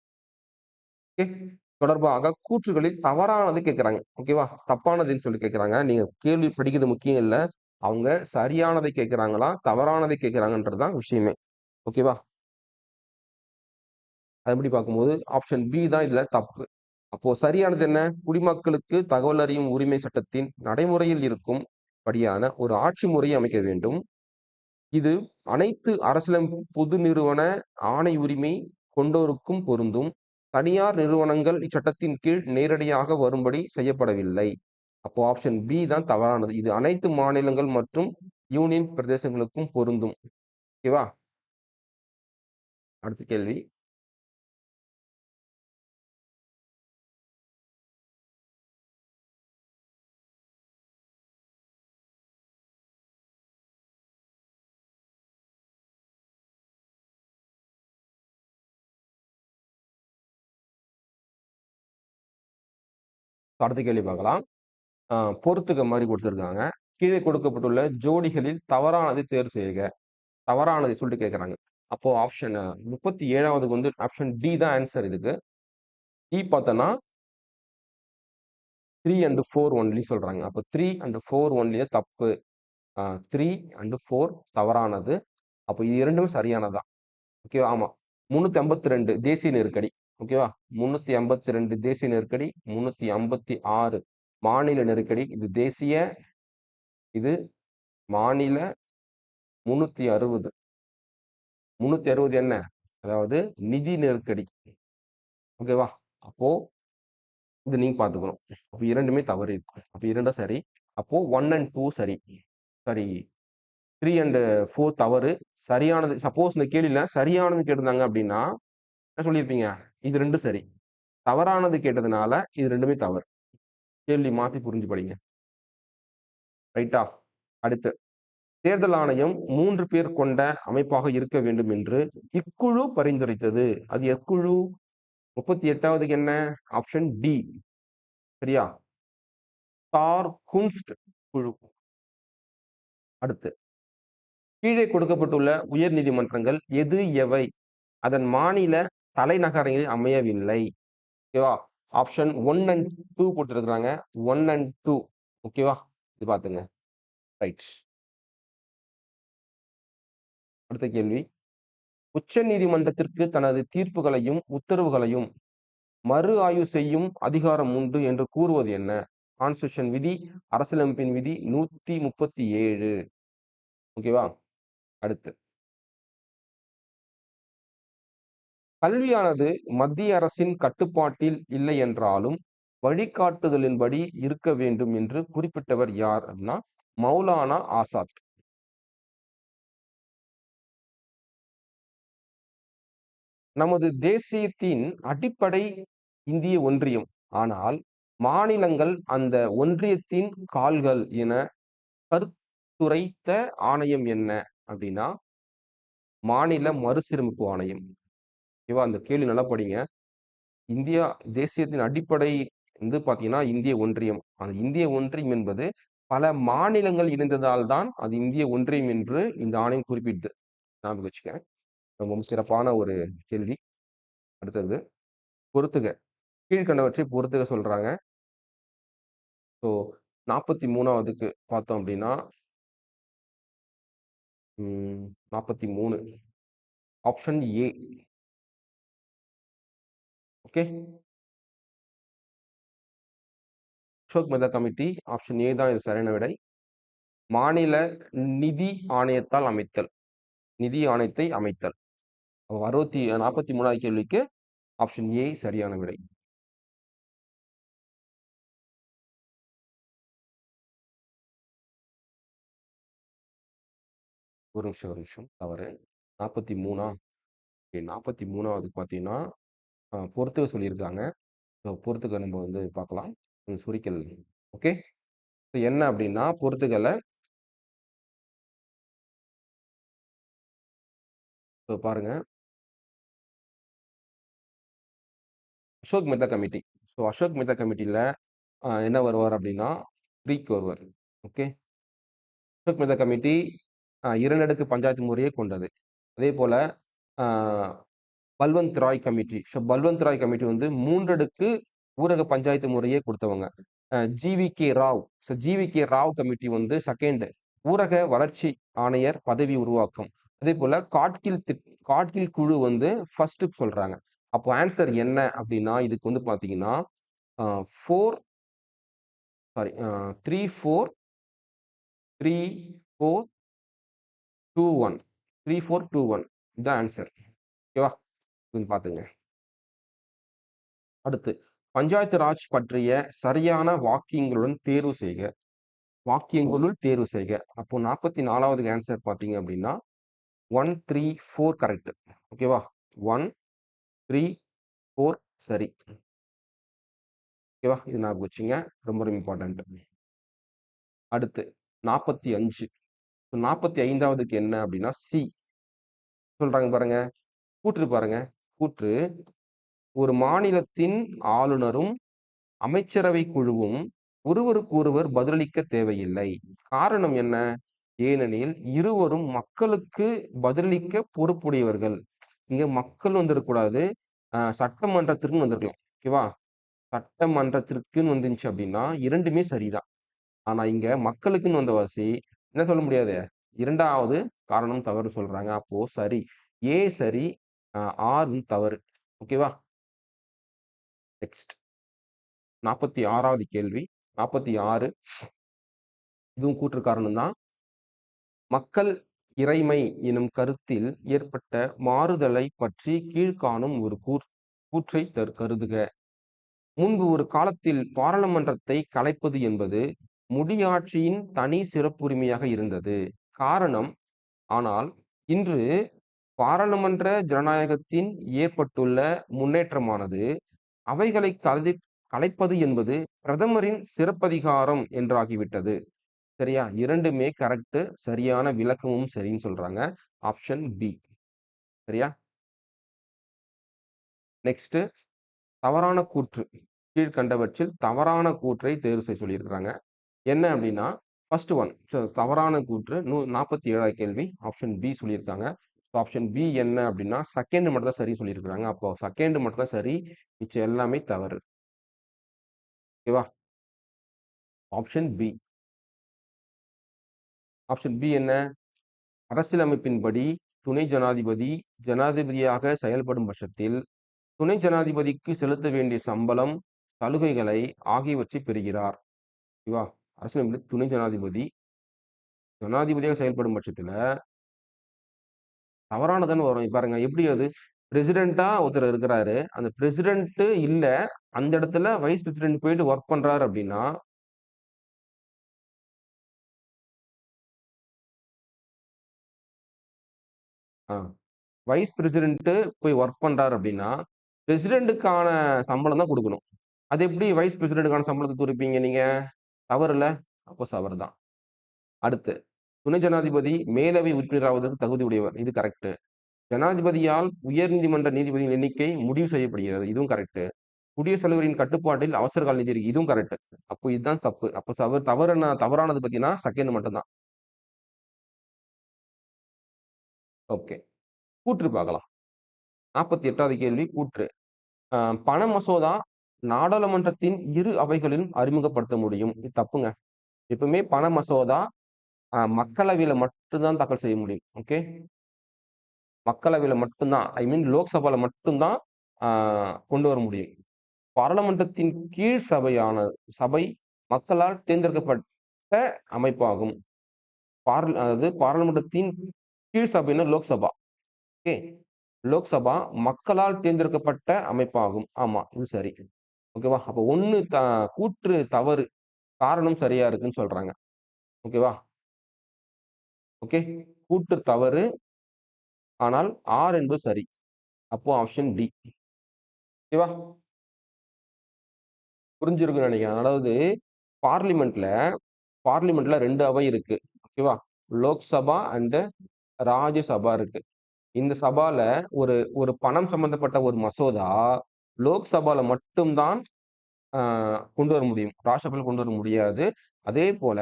ஓகே தொடர்பாக கூற்றுகளில் தவறானது கேட்கிறாங்க. ஓகேவா? தப்பானதுன்னு சொல்லி கேட்கிறாங்க. நீங்க கேள்வி படிக்கிறது முக்கியம் இல்ல. அவங்க சரியானதை கேட்கிறாங்களா, தவறானதை கேட்கிறாங்கன்றதுதான் விஷயமே. ஓகேவா? அதுபடி பார்க்கும்போது ஆப்ஷன் பி தான் இதுல தப்பு. அப்போ சரியானது என்ன? குடிமக்களுக்கு தகவல் அறியும் உரிமை சட்டத்தின் நடைமுறையில் இருக்கும் படியான ஒரு ஆட்சி முறையை அமைக்க வேண்டும். இது அனைத்து அரசியலமைப்பு பொது நிறுவன ஆணை உரிமை கொண்டோருக்கும் பொருந்தும். தனியார் நிறுவனங்கள் இச்சட்டத்தின் கீழ் நேரடியாக வரும்படி செய்யப்படவில்லை. அப்போ ஆப்ஷன் பி தான் தவறானது. இது அனைத்து மாநிலங்கள் மற்றும் யூனியன் பிரதேசங்களுக்கும் பொருந்தும். ஓகேவா? அடுத்த கேள்வி. அடுத்த கேள்வி பார்க்கலாம். பொறுத்துக்க மாதிரி கொடுத்துருக்காங்க. கீழே கொடுக்கப்பட்டுள்ள ஜோடிகளில் தவறானதை தேர்வு செய்க. தவறானதை சொல்லிட்டு கேட்குறாங்க. அப்போ ஆப்ஷன் 37வது வந்து ஆப்ஷன் டி தான் ஆன்சர் இதுக்கு. இ பார்த்தோன்னா 3 and 4 ஒன்லி சொல்றாங்க. அப்போ 3 and 4 ஒன்லி தப்பு. 3 and 4 தவறானது. அப்போ இது இரண்டுமே சரியானதுதான். ஓகேவா? ஆமா. 352 தேசிய நெருக்கடி. ஓகேவா? 352 தேசிய நெருக்கடி, 356 மாநில நெருக்கடி. இது தேசிய, இது மாநில. 360 360 என்ன? அதாவது நிதி நெருக்கடி. ஓகேவா? அப்போ இது நீங்க பார்த்துக்கணும். அப்போ இரண்டுமே தவறு இருக்கு. அப்போ இரண்டும் சரி. அப்போ 1 and 2 சரி. சரி, 3 and 4 தவறு. சரியானது சப்போஸ் இந்த கேள்வியில சரியானது கேட்டிருந்தாங்க அப்படின்னா என்ன சொல்லியிருப்பீங்க? இது ரெண்டும் சரி. தவறானது கேட்டதுனால இது ரெண்டுமே தவறு. கேள்வி மாத்தி புரிஞ்சு படிங்க. ரைட்டா? அடுத்து, தேர்தல் ஆணையம் 3 பேர் கொண்ட அமைப்பாக இருக்க வேண்டும் என்று இக்குழு பரிந்துரைத்தது. அது எக்குழு? 38வது என்ன? Option D. சரியா? குன்ஸ்ட் குழு. அடுத்து, கீழே கொடுக்கப்பட்டுள்ள உயர் நீதிமன்றங்கள் எது எவை அதன் மாநில தலைநகரங்களில் அமையவில்லை? ஓகேவா? ஆப்ஷன் 1 and 2 போட்டிருக்கிறாங்க. 1 and 2. ஓகேவா? இது பாத்துங்க. ரைட். அடுத்த கேள்வி. உச்ச நீதிமன்றத்திற்கு தனது தீர்ப்புகளையும் உத்தரவுகளையும் மறு ஆய்வு செய்யும் அதிகாரம் உண்டு என்று கூறுவது என்ன? கான்ஸ்டிடியூஷன் விதி, அரசியலமைப்பின் விதி 137. ஓகேவா? அடுத்து, கல்வியானது மத்திய அரசின் கட்டுப்பாட்டில் இல்லை என்றாலும் வழிகாட்டுதலின்படி இருக்க வேண்டும் என்று குறிப்பிட்டவர் யார் அப்படின்னா மௌலானா ஆசாத். நமது தேசியத்தின் அடிப்படை இந்திய ஒன்றியம். ஆனால் மாநிலங்கள் அந்த ஒன்றியத்தின் கால்கள் என கருத்துரைத்த ஆணையம் என்ன அப்படின்னா மாநில மறுசீரமைப்பு ஆணையம். ஓகேவா? அந்த கேள்வி நல்லா படிங்க. இந்தியா தேசியத்தின் அடிப்படை வந்து பாத்தீங்கன்னா இந்திய ஒன்றியம். அந்த இந்திய ஒன்றியம் என்பது பல மாநிலங்கள் இணைந்ததால் தான் அது இந்திய ஒன்றியம் என்று இந்த ஆணையம் குறிப்பிட்டு ஞாபகம் வச்சுக்க. ரொம்ப சிறப்பான ஒரு கேள்வி. அடுத்தது, பொறுத்துக. கீழ்கண்டவற்றை பொறுத்துக சொல்றாங்க. ஸோ 43வதுக்கு பார்த்தோம் அப்படின்னா 43 option A. Okay, Ashok Mehta committee option A தான் இது சரியான விடை. மாநில நிதி ஆணையத்தால் அமைத்தல், நிதி ஆணையத்தை அமைத்தல். 43வது கேள்விக்கு ஆப்ஷன் ஏ சரியான விடை. ஒரு நிமிஷம் தவறு. 43ஆ? 43வது பார்த்தீங்கன்னா பொறுத்துக சொல்லியிருக்காங்க. ஸோ பொறுத்துக நம்ம வந்து பார்க்கலாம். சுருக்கல். ஓகே, என்ன அப்படின்னா பொறுத்துகளை பாருங்க. அசோக் மெத்தா கமிட்டி. ஸோ அசோக் மெத்தா கமிட்டியில் என்ன வருவார் அப்படின்னா க்ரீக் வருவார். ஓகே, அசோக் மெத்தா கமிட்டி 2 அடுக்கு பஞ்சாயத்து முறையை கொண்டது. அதே போல Balwant Rai committee. So Balwant Rai committee வந்து 3 அடுக்கு ஊரக பஞ்சாயத்து முறையே கொடுத்தவங்க. GVK. Rao. So GVK. Rao committee வந்து செகண்ட் ஊரக வளர்ச்சி ஆணையர் பதவி உருவாக்கம். அதே போல காட்கில் குழு வந்து ஃபர்ஸ்ட் சொல்றாங்க. அப்போ ஆன்சர் என்ன அப்படின்னா இதுக்கு வந்து பார்த்தீங்கன்னா 4 சாரி 3 4 3 4 2 1 3 4 2 1 இதுதான் ஆன்சர். ஓகேவா? கொஞ்சம் பார்த்துங்க. அடுத்து பஞ்சாயத்து ராஜ் பற்றிய சரியான வாக்கியங்களுடன் தேர்வு செய்க. வாக்கியங்களுள் தேர்வு செய்க. அப்போ 44வது ஆன்சர் பார்த்தீங்க அப்படின்னா 1 3 4 கரெக்ட். ஓகேவா? 1 3 4 சரி. ஓகேவா? இது ஞாபகம் வச்சுங்க. ரொம்ப ரொம்ப இம்பார்ட்டன்ட். அடுத்து 45. 45வதுக்கு என்ன அப்படின்னா சி சொல்றாங்க பாருங்க. கூற்று பாருங்க. கூற்று ஒரு மாநிலத்தின் ஆளுநரும் அமைச்சரவை குழுவும் ஒருவருக்கொருவர் பதிலளிக்க தேவையில்லை. காரணம் என்ன? ஏனெனில் இருவரும் மக்களுக்கு பதிலளிக்க பொறுப்புடையவர்கள். இங்க மக்கள் வந்துடக்கூடாது. சட்டமன்றத்திற்குன்னு வந்திருக்கலாம். ஓகேவா? சட்டமன்றத்திற்குன்னு வந்துருந்துச்சு அப்படின்னா 2மே சரிதான். ஆனா இங்க மக்களுக்குன்னு வந்த வாசி என்ன சொல்ல முடியாது. 2வது காரணம் தவறு சொல்றாங்க. அப்போ சரி. ஏ சரி. ஆர் தவறு. ஓகேவா? நெக்ஸ்ட் 46வது கேள்வி. 46 இதுவும் கூற்று காரணம் தான். மக்கள் இறைமை எனும் கருத்தில் ஏற்பட்ட மாறுதலை பற்றி கீழ்காணும் ஒரு கூற்றை கருதுக. முன்பு ஒரு காலத்தில் பாராளுமன்றத்தை கலைப்பது என்பது முடியாட்சியின் தனி சிறப்புரிமையாக இருந்தது. காரணம் ஆனால் இன்று பாராளுமன்ற ஜனநாயகத்தின் ஏற்பட்டுள்ள முன்னேற்றமானது அவைகளை கலைப்பது என்பது பிரதமரின் சிறப்பதிகாரம் என்றாகிவிட்டது. சரியா? 2மே கரெக்ட். சரியான விளக்கமும் சரின்னு சொல்றாங்க. Option B. சரியா? நெக்ஸ்ட் தவறான கூற்று. கீழ்கண்டவற்றில் தவறான கூற்றை தேர்வு செய்ய சொல்லியிருக்கிறாங்க. என்ன அப்படின்னா ஃபர்ஸ்ட் ஒன் தவறான கூற்று 47வது கேள்வி ஆப்ஷன் பி சொல்லியிருக்காங்க. ஆப்ஷன் பி என்ன அப்படின்னா செகண்ட் மட்டும் தான் சரி சொல்லியிருக்காங்க. அப்போ செகண்ட் மட்டும் தான் சரி. மிச்சம் எல்லாமே தவறு. ஓகேவா? Option B. ஆப்ஷன் பி என்ன? அரசியலமைப்பின்படி துணை ஜனாதிபதி ஜனாதிபதியாக செயல்படும் பட்சத்தில் துணை ஜனாதிபதிக்கு செலுத்த வேண்டிய சம்பளம், சலுகைகளை ஆகியவற்றை பெறுகிறார். ஓகேவா? அரசியலமைப்பில் துணை ஜனாதிபதி ஜனாதிபதியாக செயல்படும் பட்சத்துல தவறானதுன்னு வரும். பாருங்க எப்படி அது? பிரசிடென்ட்டா ஒருத்தர் இருக்கிறாரு. அந்த பிரசிடென்ட் இல்ல. அந்த இடத்துல வைஸ் பிரசிடென்ட் போயிட்டு ஒர்க் பண்றாரு அப்படின்னா வைஸ் பிரசிடென்ட் போய் ஒர்க் பண்றாரு அப்படின்னா பிரசிடென்ட்டுக்கான சம்பளம் தான் கொடுக்கணும். அது எப்படி வைஸ் பிரசிடென்ட்டுக்கான சம்பளத்தை துரிப்பீங்க நீங்க? தவறு இல்ல? அப்போ தவறு தான். அடுத்து துணை ஜனாதிபதி மேலவை உறுப்பினராவதற்கு தகுதி உடையவர். இது கரெக்ட். ஜனாதிபதியால் உயர் நீதிமன்ற நீதிபதியின் எண்ணிக்கை முடிவு செய்யப்படுகிறது. இதுவும் கரெக்ட். குடியரசுத் தலைவரின் கட்டுப்பாட்டில் அவசர கால நிதி இருக்கு. இதுவும் கரெக்ட். அப்போ இதுதான் தப்பு. அப்போ தவறானது பத்தினா செகண்ட் மட்டும் தான். ஓகே. கூற்று பார்க்கலாம். 48வது கேள்வி கூற்று. பண மசோதா நாடாளுமன்றத்தின் இரு அவைகளிலும் அறிமுகப்படுத்த முடியும். இது தப்புங்க. எப்பவுமே பண மசோதா மக்களவையில மட்டும்தான் தாக்கல் செய்ய முடியும். ஓகே. மக்களவையில மட்டும்தான் ஐ மீன் லோக்சபால மட்டும்தான் கொண்டு வர முடியும். பாராளுமன்றத்தின் கீழ் சபை மக்களால் தேர்ந்தெடுக்கப்பட்ட அமைப்பாகும். அதாவது பாராளுமன்றத்தின் கீழ் சபைன்னா லோக்சபா. ஓகே. லோக்சபா மக்களால் தேர்ந்தெடுக்கப்பட்ட அமைப்பாகும். ஆமா, இது சரி. ஓகேவா? அப்ப ஒண்ணு கூற்று தவறு. காரணம் சரியா இருக்குன்னு சொல்றாங்க. ஓகேவா? ஓகே. கூற்று தவறு. ஆனால் ஆர் என்பது சரி. அப்போ ஆப்ஷன் டி. ஓகேவா? புரிஞ்சிருக்கும்னு நினைக்கிறேன். அதாவது பார்லிமெண்ட்ல பார்லிமெண்ட்ல 2 அவை இருக்கு. ஓகேவா? லோக்சபா அண்ட் ராஜ்யசபா இருக்கு. இந்த சபால ஒரு ஒரு பணம் சம்பந்தப்பட்ட ஒரு மசோதா லோக்சபால மட்டும்தான் கொண்டு வர முடியும். ராஜ்யசபால கொண்டு வர முடியாது. அதே போல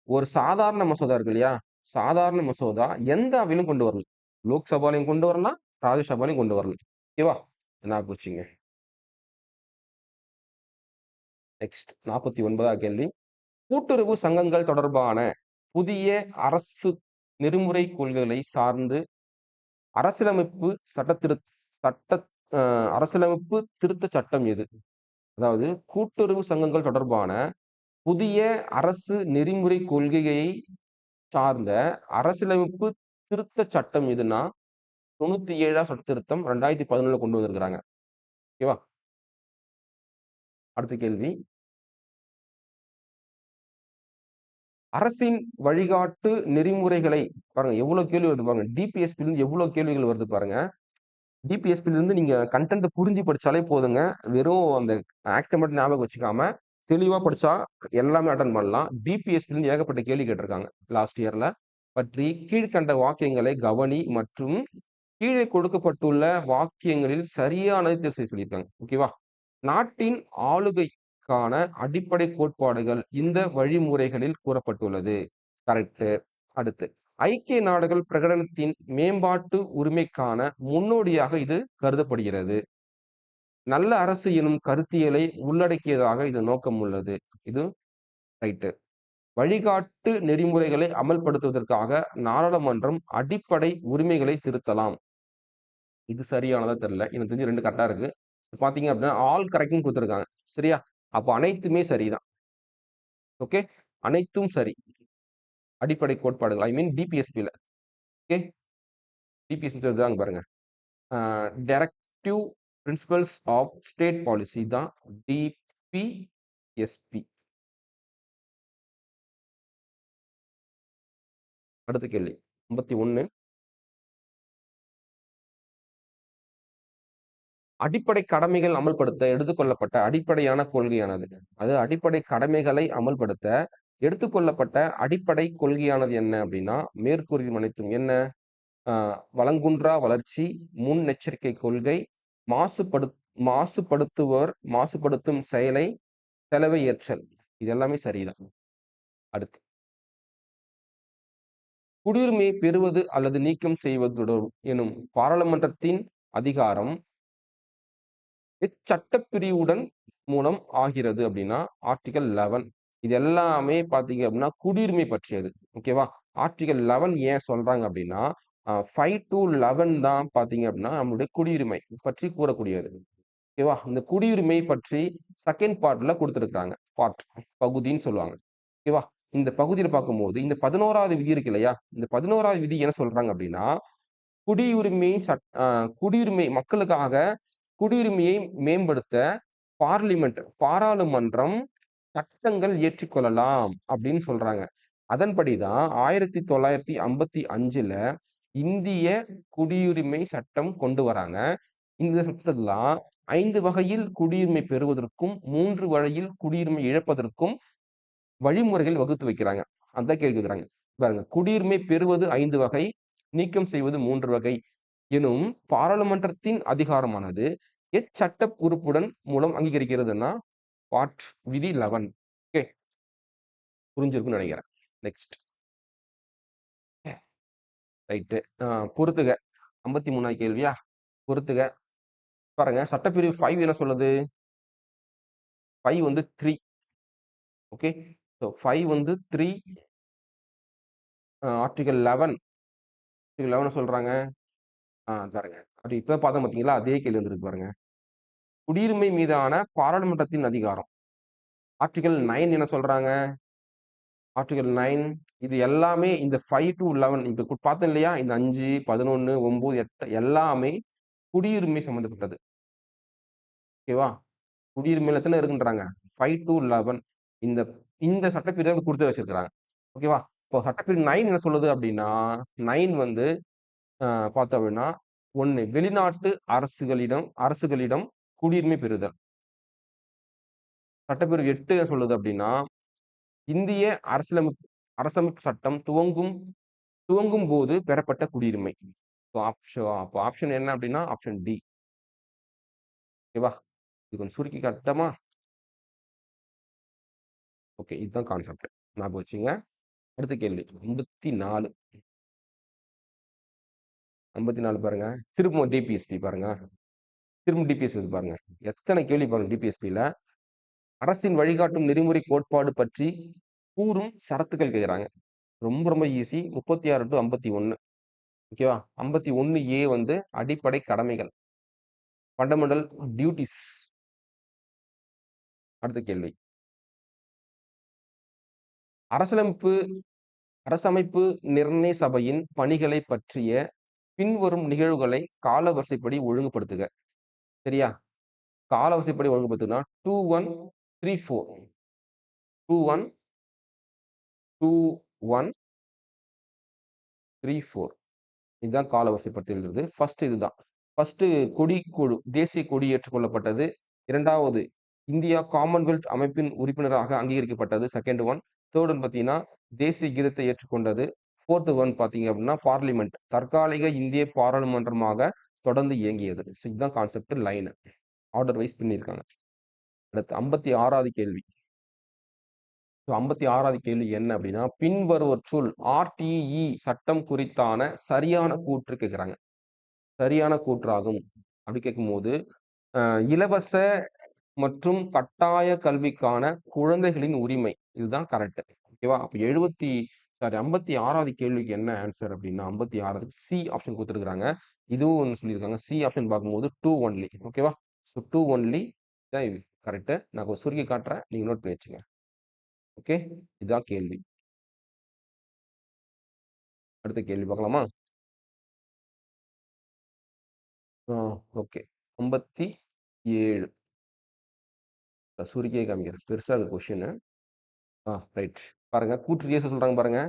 ஒரு சாதாரண மசோதா இருக்கு இல்லையா? சாதாரண மசோதா எந்த அவையிலும் கொண்டு வரலாம். லோக்சபாலையும் கொண்டு வரலாம், ராஜ்யசபாலையும் கொண்டு வரலாம். ஓகேவா? என்ன போச்சுங்க. நெக்ஸ்ட் 49வது கேள்வி. கூட்டுறவு சங்கங்கள் தொடர்பான புதிய அரசு நெறிமுறை கொள்கைகளை சார்ந்து அரசியலமைப்பு சட்ட அரசியலமைப்பு திருத்த சட்டம் எது? அதாவது கூட்டுறவு சங்கங்கள் தொடர்பான புதிய அரசு நெறிமுறை கொள்கையை சார்ந்த அரசியலமைப்பு திருத்த சட்டம் எதுன்னா 97ஆம் சட்ட திருத்தம் 2011 கொண்டு வந்திருக்கிறாங்க. ஓகேவா? அடுத்த கேள்வி. அரசின் வழிகாட்டு நெறிமுறைகளை பாருங்க எவ்வளவு கேள்வி வருது பாருங்க. டிபிஎஸ்பி இருந்து எவ்வளவு கேள்விகள் வருது பாருங்க. டிபிஎஸ்பி இருந்து நீங்க கண்டென்ட் புரிஞ்சு படிச்சாலே போதுங்க. வெறும் அந்த ஆக்ட மட்டும் ஞாபகம் வச்சுக்காம தெளிவா படிச்சா எல்லாமே அட்டன் பண்ணலாம். டிபிஎஸ்பி இருந்து ஏகப்பட்ட கேள்வி கேட்டிருக்காங்க லாஸ்ட் இயர்ல. பற்றி கீழ்கண்ட வாக்கியங்களை கவனி மற்றும் கீழே கொடுக்கப்பட்டுள்ள வாக்கியங்களில் சரியானதை தேர்வு செய்ய சொல்லியிருக்காங்க. ஓகேவா? நாட்டின் ஆளுகைக்கான அடிப்படை கோட்பாடுகள் இந்த வழிமுறைகளில் கூறப்பட்டுள்ளது. கரெக்ட். அடுத்து ஐக்கிய நாடுகள் பிரகடனத்தின் மேம்பாட்டு உரிமைக்கான முன்னோடியாக இது கருதப்படுகிறது. நல்ல அரசு எனும் கருத்தியலை உள்ளடக்கியதாக இது நோக்கம் உள்ளது. இது ரைட்டு. வழிகாட்டு நெறிமுறைகளை அமல்படுத்துவதற்காக நாடாளுமன்றம் அடிப்படை உரிமைகளை திருத்தலாம். இது சரியானதா தெரியல. எனக்கு தெரிஞ்சு 2 கரெக்டா இருக்கு. பாத்தீங்க அப்படின்னா ஆல் கரெக்ட்னு கொடுத்துருக்காங்க. சரியா? அப்போ அனைத்துமே சரிதான். ஓகே, அனைத்தும் சரி. அடிப்படை கோட்பாடுகள் ஐ மீன் டிபிஎஸ்பியில். ஓகே, டிபிஎஸ்பி தான் பாருங்க. Directive principles of state policy தான் டிபிஎஸ்பி. அடுத்த கேள்வி 51. அடிப்படை கடமைகள் அமல்படுத்த எடுத்துக்கொள்ளப்பட்ட அடிப்படையான கொள்கையானது. அது அடிப்படை கடமைகளை அமல்படுத்த எடுத்துக்கொள்ளப்பட்ட அடிப்படை கொள்கையானது என்ன அப்படின்னா மேற்கூறிய அனைத்தும் என்ன? வளங்குன்றா வளர்ச்சி, முன்னெச்சரிக்கை கொள்கை, மாசுபடு மாசுபடுத்தும் செயலை செலவை ஏற்றல். இது எல்லாமே சரிதான். அடுத்து குடியுரிமையை பெறுவது அல்லது நீக்கம் செய்வது எனும் பாராளுமன்றத்தின் அதிகாரம் இச்சட்டப்பிரிவுடன் மூலம் ஆகிறது அப்படின்னா ஆர்டிகல் 11. இது எல்லாமே பாத்தீங்க அப்படின்னா குடியுரிமை பற்றியது. ஓகேவா? ஆர்டிகல் 11 ஏன் சொல்றாங்க அப்படின்னா 5 to 11 தான் பாத்தீங்க அப்படின்னா நம்மளுடைய குடியுரிமை பற்றி கூறக்கூடியது. ஓகேவா? இந்த குடியுரிமை பற்றி செகண்ட் பார்ட்ல கொடுத்துருக்காங்க. பார்ட் பகுதின்னு சொல்லுவாங்க. ஓகேவா? இந்த பகுதியில் பார்க்கும்போது இந்த 11வது விதி இருக்கு இல்லையா? இந்த 11வது விதி என்ன சொல்றாங்க அப்படின்னா குடியுரிமை குடியுரிமை மக்களுக்காக குடியுரிமையை மேம்படுத்த பாராளுமன்றம் சட்டங்கள் இயற்றிக்கொள்ளலாம் அப்படின்னு சொல்றாங்க. அதன்படிதான் 1955ல இந்திய குடியுரிமை சட்டம் கொண்டு வராங்க. இந்த சட்டத்துல 5 வகையில் குடியுரிமை பெறுவதற்கும் 3 வகையில் குடியுரிமை இழப்பதற்கும் வழிமுறைகள் வகுத்து வைக்கிறாங்க. அதான் கேட்கிறாங்க பாருங்க. குடியுரிமை பெறுவது 5 வகை, நீக்கம் செய்வது 3 வகை எனும் பாராளுமன்றத்தின் அதிகாரமானது எச்சட்ட உறுப்புடன் மூலம் அங்கீகரிக்கிறதுனா பார்ட் விதி 11. ஓகே, புரிஞ்சிருக்குன்னு நினைக்கிறேன். Next right. பொறுத்துக 53வது கேள்வியா? பொறுத்துக பாருங்க. சட்டப்பிரிவு 5 என்ன சொல்லுது? 5 வந்து 3. ஓகே, ஸோ 5 வந்து 3 ஆர்டிகல் 11 சொல்றாங்க. பாருங்க. அப்படி இப்ப பார்த்தோம் பார்த்தீங்களா? அதே கேள்வி வந்துருக்கு பாருங்க. குடியுரிமை மீதான பாராளுமன்றத்தின் அதிகாரம். ஆர்டிகல் 9 என்ன சொல்றாங்க? ஆர்டிகல் 9 இது எல்லாமே இந்த 5 to 11 இப்ப பார்த்தோம் இல்லையா? இந்த 5, 11, 9, 8 எல்லாமே குடியுரிமை சம்பந்தப்பட்டது. ஓகேவா? குடியுரிமையில எத்தனை இருக்குன்றாங்க? 5 to 11 இந்த இந்த சட்டப்பிரிவு கொடுத்து வச்சிருக்கிறாங்க. ஓகேவா? இப்போ சட்டப்பிரிவு 9 என்ன சொல்லுது அப்படின்னா 9 வந்து பார்த்தோம் அப்படின்னா 1 வெளிநாட்டு அரசுகளிடம் குடியுரிமை பெறுதல். சட்டப்பிரிவு 8 என்ன சொல்லுது அப்படின்னா இந்திய அரசமைப்பு சட்டம் துவங்கும் போது பெறப்பட்ட குடியுரிமை. அப்போ ஆப்ஷன் என்ன அப்படின்னா ஆப்ஷன் டி. ஓகேவா? இது கொஞ்சம் சுருக்கி காட்டமா? ஓகே, இதுதான் கான்செப்ட். ஞாபகம் வச்சுங்க. அடுத்த கேள்வி 54. 54 பாருங்க. திரும்ப டிபிஎஸ்பி பாருங்க. திரும்ப டிபிஎஸ்பி பாருங்க. எத்தனை கேள்வி பாருங்க டிபிஎஸ்பியில. அரசின் வழிகாட்டும் நெறிமுறை கோட்பாடு பற்றி கூறும் சரத்துக்கள் கேட்கிறாங்க. ரொம்ப ரொம்ப ஈஸி. 36 to 51. ஓகேவா? 51A வந்து அடிப்படை கடமைகள். Fundamental duties. அடுத்த கேள்வி. அரசியலமைப்பு அரசமைப்பு நிர்ணய சபையின் பணிகளை பற்றிய பின்வரும் நிகழ்வுகளை காலவரிசைப்படி ஒழுங்குபடுத்துக. சரியா? காலவரிசைப்படி ஒழுங்குபடுத்துனா 2134 2134 இதுதான் காலவரிசைப்படுத்துகிறது. ஃபர்ஸ்ட் இதுதான். ஃபர்ஸ்ட் கொடி தேசிய கொடி ஏற்றுக்கொள்ளப்பட்டது. இரண்டாவது இந்தியா காமன்வெல்த் அமைப்பின் உறுப்பினராக அங்கீகரிக்கப்பட்டது. Second one. தேர்ட் ஒன் பார்த்தீங்கன்னா தேசிய கீதத்தை ஏற்றுக்கொண்டது. ஃபோர்த் ஒன் பார்த்தீங்க அப்படின்னா பார்லிமெண்ட் தற்காலிக இந்திய பாராளுமன்றமாக தொடர்ந்து இயங்கியது. இதுதான் கான்செப்ட் லைன் ஆர்டர் வைஸ் பண்ணியிருக்காங்க. அடுத்து 56வது கேள்வி. 56வது கேள்வி என்ன அப்படின்னா பின்வருவற்றுள் RTE சட்டம் குறித்தான சரியான கூற்று கேட்கிறாங்க. சரியான கூற்றாகும் அப்படி கேட்கும்போது இலவச மற்றும் கட்டாய கல்விக்கான குழந்தைகளின் உரிமை இதுதான் கரெக்ட். ஓகேவா? அப்ப 56வது கேள்விக்கு என்ன ஆன்சர் அப்படின்னா 56க்கு சி ஆப்ஷன் கொடுத்துருக்காங்க. இதுவும் ஒன்று சொல்லியிருக்காங்க. சி ஆப்ஷன் பார்க்கும்போது 2 ஒன்லி. ஓகேவா? ஸோ 2 ஒன்லி தான் கரெக்ட். நான் சுருக்கி காட்டுறேன், நீங்க நோட் பண்ணி வச்சுங்க. ஓகே, இதுதான் கேள்வி. அடுத்த கேள்வி பார்க்கலாமா? ஓகே 57 சுருக்கியே காமிக்கிறேன், பெருசா இருக்கு கொஸ்டின். ரைட். பாருங்க கூற்று சொல்றாங்க பாருங்க.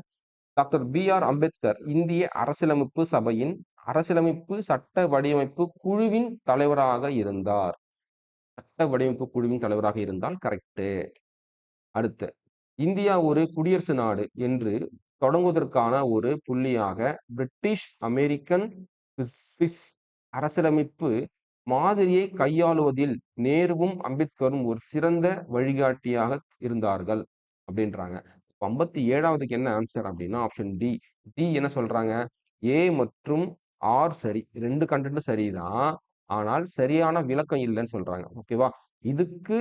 டாக்டர் BR அம்பேத்கர் இந்திய அரசியலமைப்பு சபையின் அரசியலமைப்பு சட்ட வடிவமைப்பு குழுவின் தலைவராக இருந்தார். சட்ட வடிவமைப்பு குழுவின் தலைவராக இருந்தால் கரெக்ட். அடுத்து இந்தியா ஒரு குடியரசு நாடு என்று தொடங்குவதற்கான ஒரு புள்ளியாக பிரிட்டிஷ் அமெரிக்கன் சுவிஸ் அரசியலமைப்பு மாதிரியை கையாளுவதில் நேருவும் அம்பேத்கரும் ஒரு சிறந்த வழிகாட்டியாக இருந்தார்கள் அப்படின்றாங்க. 57வதுக்கு என்ன ஆன்சர் அப்படின்னா ஆப்ஷன் டி. டி என்ன சொல்றாங்க? ஏ மற்றும் ஆர் சரி, ரெண்டு கண்டென்ட்டும் சரிதான், ஆனால் சரியான விளக்கம் இல்லைன்னு சொல்றாங்க. ஓகேவா? இதுக்கு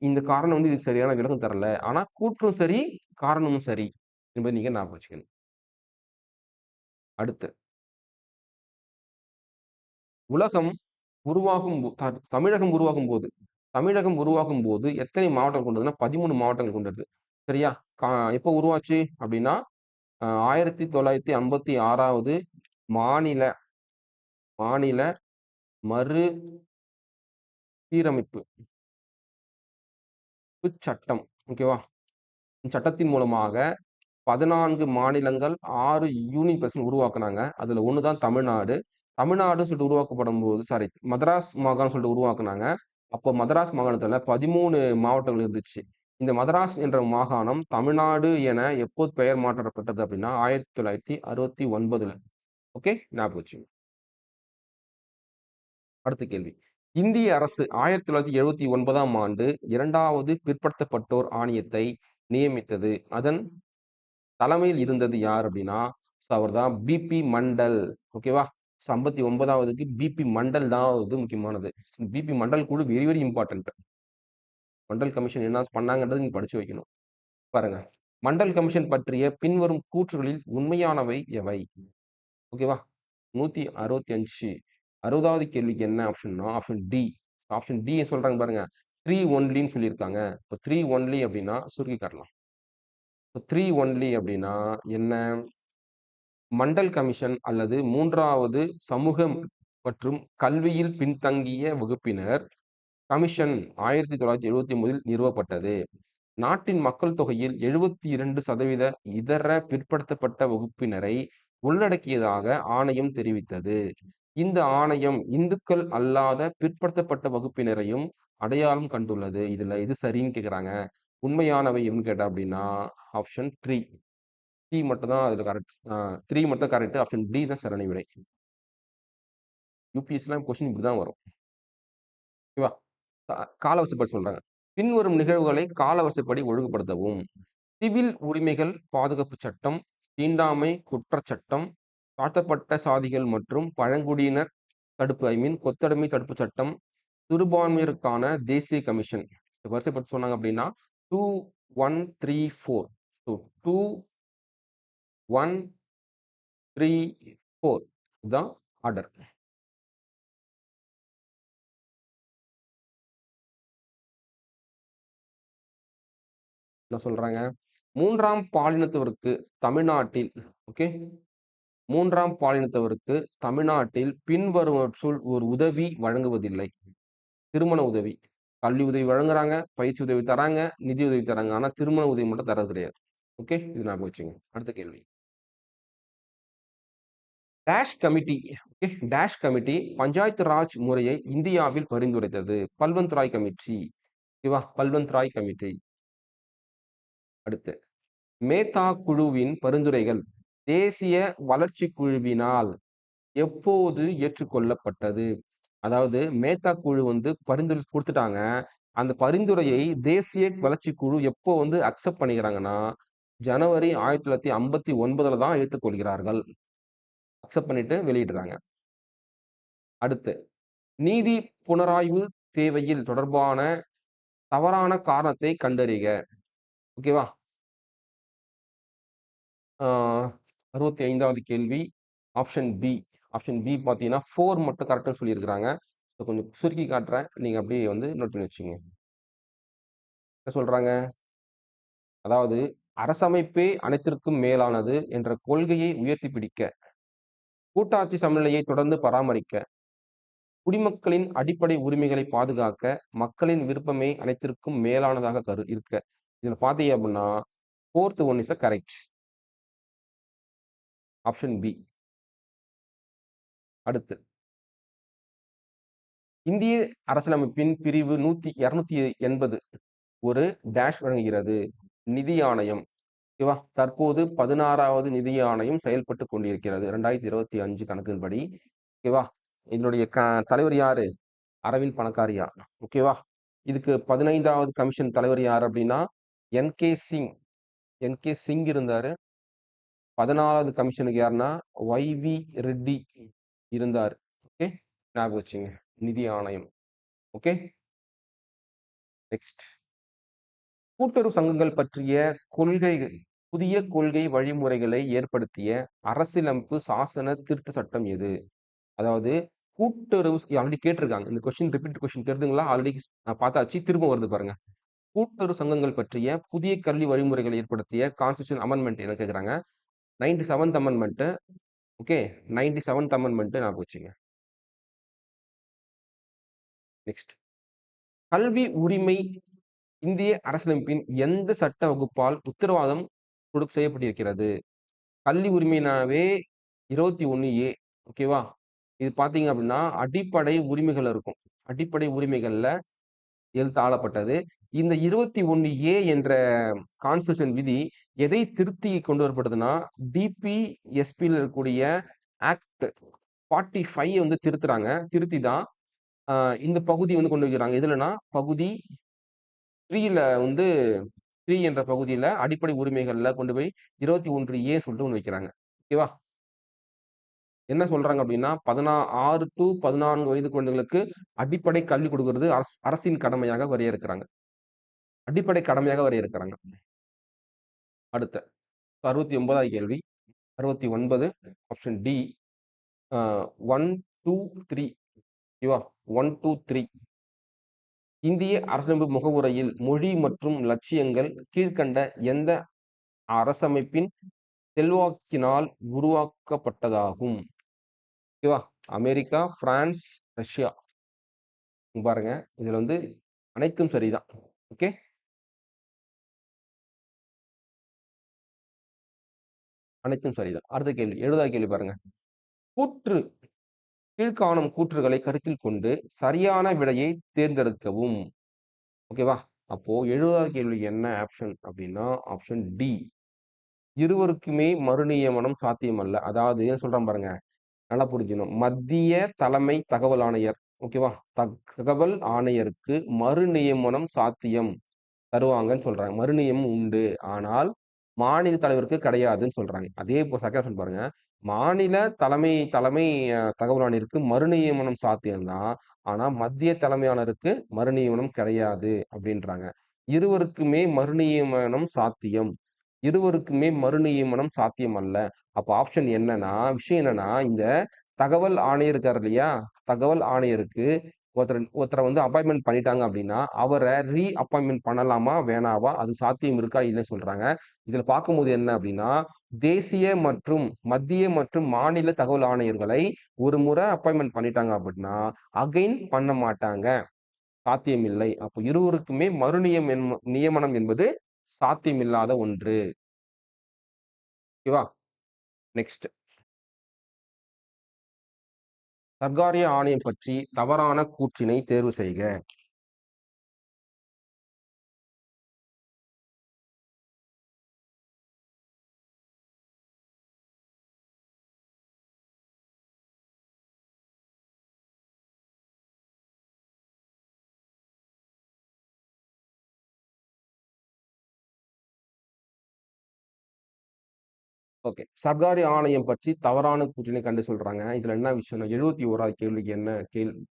இந்த காரணம் வந்து இதுக்கு சரியான விளக்கம் தரல, ஆனா கூற்றும் சரி காரணமும் சரி என்பதை நீங்க ஞாபகம் வச்சுக்கணும். அடுத்து உலகம் உருவாகும் தமிழகம் உருவாகும் போது எத்தனை மாவட்டம் கொண்டதுன்னா 13 மாவட்டங்கள் கொண்டது. சரியா? எப்போ உருவாச்சு அப்படின்னா 1956வது மாநில மாநில மறு சீரமைப்பு சட்டம். ஓகேவா? சட்டத்தின் மூலமாக 14 மாநிலங்கள் 6 யூனியன் பிரதேசம் உருவாக்குனாங்க. அதுல ஒண்ணுதான் தமிழ்நாடு. தமிழ்நாடு சொல்லிட்டு உருவாக்கப்படும் போது மதராஸ் மாகாணம் சொல்லிட்டு உருவாக்குனாங்க. அப்போ மதராஸ் மாகாணத்துல 13 மாவட்டங்கள் இருந்துச்சு. இந்த மதராஸ் என்ற மாகாணம் தமிழ்நாடு என எப்போது பெயர் மாற்றப்பட்டது அப்படின்னா 1969. ஓகே, ஞாபகம் வச்சுங்க. அடுத்த கேள்வி. இந்திய அரசு 1979ஆம் ஆண்டு 2வது பிற்படுத்தப்பட்டோர் ஆணையத்தை நியமித்தது. அதன் தலைமையில் இருந்தது யார் அப்படின்னா அவர் தான் பிபி மண்டல். ஓகேவா? 59வதுக்கு பிபி மண்டல் தான் முக்கியமானது. பிபி மண்டல் கூட very very important. Mandal commission என்ன பண்ணாங்கன்றது நீங்க படிச்சு வைக்கணும். பாருங்க, மண்டல் கமிஷன் பற்றிய பின்வரும் கூற்றுகளில் உண்மையானவை எவை? ஓகேவா? 165 60வது கேள்விக்கு என்ன ஆப்ஷன்னா ஆப்ஷன் டி. ஆப்ஷன் டி சொல்றாங்க பாருங்க, 3 ஒன்லின்னு சொல்லியிருக்காங்க. இப்போ 3 ஒன்லி அப்படின்னா சுருக்கி காட்டலாம். 3 ஒன்லி அப்படின்னா என்ன? மண்டல் கமிஷன் அல்லது 3வது சமூகம் மற்றும் கல்வியில் பின்தங்கிய வகுப்பினர் கமிஷன் 1979இல் நிறுவப்பட்டது. நாட்டின் மக்கள் தொகையில் 72% இதர பிற்படுத்தப்பட்ட வகுப்பினரை உள்ளடக்கியதாக ஆணையம் தெரிவித்தது. இந்த ஆணையம் இந்துக்கள் அல்லாத பிற்படுத்தப்பட்ட வகுப்பினரையும் அடையாளம் கண்டுள்ளது. இதுல இது சரின்னு கேக்குறாங்க. உண்மையானவை எதுன்னு கேட்டா அப்படின்னா ஆப்ஷன் 3. சி மட்டும் தான் அதுல கரெக்ட். 3 மட்டும் கரெக்ட். ஆப்ஷன் டி தான் சரியான விடை. யூபிஎஸ்லாம் கொஸ்டின் இப்படிதான் வரும். ஓகேவா? காலவரிசைப்படி சொல்றாங்க. பின்வரும் நிகழ்வுகளை காலவரிசைப்படி ஒழுங்குபடுத்தவும். சிவில் உரிமைகள் பாதுகாப்பு சட்டம், தீண்டாமை குற்றச்சட்டம், தாழ்த்தப்பட்ட சாதிகள் மற்றும் பழங்குடியினர் தடுப்பு கொத்தடிமை தடுப்பு சட்டம், சிறுபான்மையருக்கான தேசிய கமிஷன். வரிசைப்பட்டு சொன்னாங்க அப்படின்னா 2134. 2134 இதுதான் ஆர்டர். என்ன சொல்றாங்க? மூன்றாம் பாலினத்தவருக்கு தமிழ்நாட்டில் ஓகே மூன்றாம் பாலினத்தவருக்கு தமிழ்நாட்டில் பின்வருவற்றுள் ஒரு உதவி வழங்குவதில்லை. திருமண உதவி. கல்வி உதவி வழங்குறாங்க, பயிற்சி உதவி தராங்க, நிதி உதவி தராங்க. ஆனா திருமண உதவி மட்டும் தர்றது கிடையாது. ஓகே, இது ஞாபகம் வச்சுங்க. அடுத்த கேள்வி. Dash committee okay dash committee panchayat Raj முறையை இந்தியாவில் பரிந்துரைத்தது. பல்வந்த் ராய் கமிட்டி. ஓகேவா? பல்வந்த் ராய் கமிட்டி. அடுத்து மேத்தா குழுவின் பரிந்துரைகள் தேசிய வளர்ச்சி குழுவினால் எப்போது ஏற்றுக்கொள்ளப்பட்டது? அதாவது மேத்தா குழு வந்து பரிந்துரை கொடுத்துட்டாங்க. அந்த பரிந்துரையை தேசிய வளர்ச்சி குழு எப்போ வந்து அக்செப்ட் பண்ணிக்கிறாங்கன்னா ஜனவரி 1959 தான் ஏற்றுக்கொள்கிறார்கள். அக்செப்ட் பண்ணிட்டு வெளியிடுறாங்க. அடுத்து நீதி புனராய்வு தேவையில் தொடர்பான தவறான காரணத்தை கண்டறிக. ஓகேவா? 65வது கேள்வி ஆப்ஷன் பி. ஆப்ஷன் பி பார்த்தீங்கன்னா 4 மட்டும் கரெக்ட்னு சொல்லியிருக்கிறாங்க. கொஞ்சம் சுருக்கி காட்டுறேன். நீங்க அப்படியே வந்து நோட் பண்ணி வச்சுங்க. என்ன சொல்றாங்க? அதாவது அரசமைப்பே அனைத்திற்கும் மேலானது என்ற கொள்கையை உயர்த்தி பிடிக்க, கூட்டாட்சி சமநிலையை தொடர்ந்து பராமரிக்க, குடிமக்களின் அடிப்படை உரிமைகளை பாதுகாக்க, மக்களின் விருப்பமே அனைத்திற்கும் மேலானதாக இருக்க. இதுல பாத்தீங்க அப்படின்னா 4th one is correct. Option B. அடுத்து இந்திய அரசியலமைப்பின் பிரிவு 280 ஒரு டேஷ் வழங்குகிறது. நிதி ஆணையம். ஓகேவா? தற்போது 16வது நிதி ஆணையம் செயல்பட்டு கொண்டிருக்கிறது 2025 கணக்கின்படி. ஓகேவா? இதனுடைய தலைவர் யாரு? அரவிந்த் பணக்காரியா. ஓகேவா? இதுக்கு 15வது கமிஷன் தலைவர் யார் அப்படின்னா என்.கே. சிங். என்.கே. சிங் இருந்தாரு. 14வது கமிஷனுக்கு யாருன்னா ஒய்.வி. ரெட்டி இருந்தார். ஓகே, ஞாபகம் வச்சுங்க. நிதி ஆணையம். ஓகே, நெக்ஸ்ட் கூட்டுறவு சங்கங்கள் பற்றிய புதிய கொள்கை வழிமுறைகளை ஏற்படுத்திய அரசியலமைப்பு சாசன திருத்த சட்டம் எது? அதாவது கூட்டுறவு ஆல்ரெடி கேட்டிருக்காங்க. இந்த கொஸ்டின் ரிப்பீட் கொஸ்டின் தெரியுதுங்களா? ஆல்ரெடி பார்த்தாச்சு. திரும்ப வருது பாருங்க. கூட்டுறவு சங்கங்கள் பற்றிய புதிய கல்வி வழிமுறைகளை ஏற்படுத்திய கான்ஸ்டிடியூஷன் அமெண்ட்மெண்ட் என்ன கேட்குறாங்க? 97th amendment. Okay, 97th amendment ஞாபகம் வச்சுங்க. நெக்ஸ்ட் கல்வி உரிமை இந்திய அரசியலமைப்பின் எந்த சட்ட வகுப்பால் உத்தரவாதம் செய்யப்பட்டிருக்கிறது? கல்வி உரிமைனாவே 21A. ஓகேவா? இது பாத்தீங்க அப்படின்னா அடிப்படை உரிமைகள் இருக்கும். அடிப்படை உரிமைகள்ல எழுத்து ஆளப்பட்டது. இந்த 21A என்ற கான்ஸ்டிடியூஷன் விதி எதை திருத்தி கொண்டு வரப்படுதுன்னா டிபிஎஸ்பியில் இருக்கக்கூடிய ஆக்ட் 45 வந்து திருத்தி தான் இந்த பகுதி வந்து கொண்டு வைக்கிறாங்க. எதுலன்னா பகுதி 3ல வந்து 3 என்ற பகுதியில அடிப்படை உரிமைகள்ல கொண்டு போய் 21A சொல்லிட்டு ஒண்ணு வைக்கிறாங்க. ஓகேவா? என்ன சொல்றாங்க அப்படின்னா 6 to 14 வயது குழந்தைகளுக்கு அடிப்படை கல்வி கொடுக்கிறது அரசின் கடமையாக வரையறுக்கிறாங்க. அடிப்படை கடமையாக வரையறுக்கிறாங்க. அடுத்த 69வது கேள்வி. 69 ஆப்ஷன் டி. 1, 2, 3. ஓகேவா? 1, 2, 3. இந்திய அரசியலமைப்பு முகவுரையில் மொழி மற்றும் லட்சியங்கள் கீழ்கண்ட எந்த அரசமைப்பின் செல்வாக்கினால் உருவாக்கப்பட்டதாகும்? ஓகேவா? America, France, Russia. பாருங்க, இதுல வந்து அனைத்தும் சரிதான். ஓகே, அனைத்தும் சரிதான். அடுத்த கேள்வி 70வது கேள்வி பாருங்க. கீழ்காணும் கூற்றுகளை கருத்தில் கொண்டு சரியான விடையை தேர்ந்தெடுக்கவும். ஓகேவா? அப்போ 70வது கேள்வி என்ன ஆப்ஷன் அப்படின்னா ஆப்ஷன் டி. இருவருக்குமே மறுநியமனம் சாத்தியமல்ல. அதாவது என்ன சொல்றேன் பாருங்க, நல்லா புரிஞ்சுக்கணும். மத்திய தலைமை தகவல் ஆணையர். ஓகேவா? தகவல் ஆணையருக்கு மறுநியமனம் சாத்தியம் தருவாங்கன்னு சொல்றாங்க. மறுநியமனம் உண்டு. ஆனால் மாநில தலைவருக்கு கிடையாதுன்னு சொல்றாங்க. அதே போல் செகண்ட் பாருங்க. மாநில தலைமை தகவல் ஆணையருக்கு மறுநியமனம் சாத்தியம்தான். ஆனா மத்திய தலைமையாளருக்கு மறுநியமனம் கிடையாது அப்படின்றாங்க. இருவருக்குமே மறுநியமனம் சாத்தியம். இருவருக்குமே மறுநியமனம் சாத்தியம் அல்ல. அப்ப ஆப்ஷன் என்னன்னா விஷயம் என்னன்னா இந்த தகவல் ஆணையர் இருக்காரு இல்லையா? தகவல் ஆணையருக்கு ஒருத்தரை வந்து அப்பாயின்மெண்ட் பண்ணிட்டாங்க அப்படின்னா அவரை அப்பாயின்மெண்ட் பண்ணலாமா வேணாவா அது சாத்தியம் இருக்கா இல்லைன்னு சொல்றாங்க. இதுல பார்க்கும்போது என்ன அப்படின்னா தேசிய மற்றும் மத்திய மற்றும் மாநில தகவல் ஆணையர்களை ஒரு முறை அப்பாயின்மெண்ட் பண்ணிட்டாங்க அப்படின்னா அகைன் பண்ண மாட்டாங்க, சாத்தியமில்லை. அப்போ இருவருக்குமே நியமனம் என்பது சாத்தியமில்லாத ஒன்று. ஓகேவா? நெக்ஸ்ட், சர்க்காரிய ஆணையம் பற்றி தவறான கூற்றினை தேர்வு செய்க. ஓகே. சர்க்காரி ஆணையம் பற்றி தவறான கூற்றினை கண்டு சொல்றாங்க. இதுல என்ன விஷயம்னா 71வது கேள்விக்கு என்ன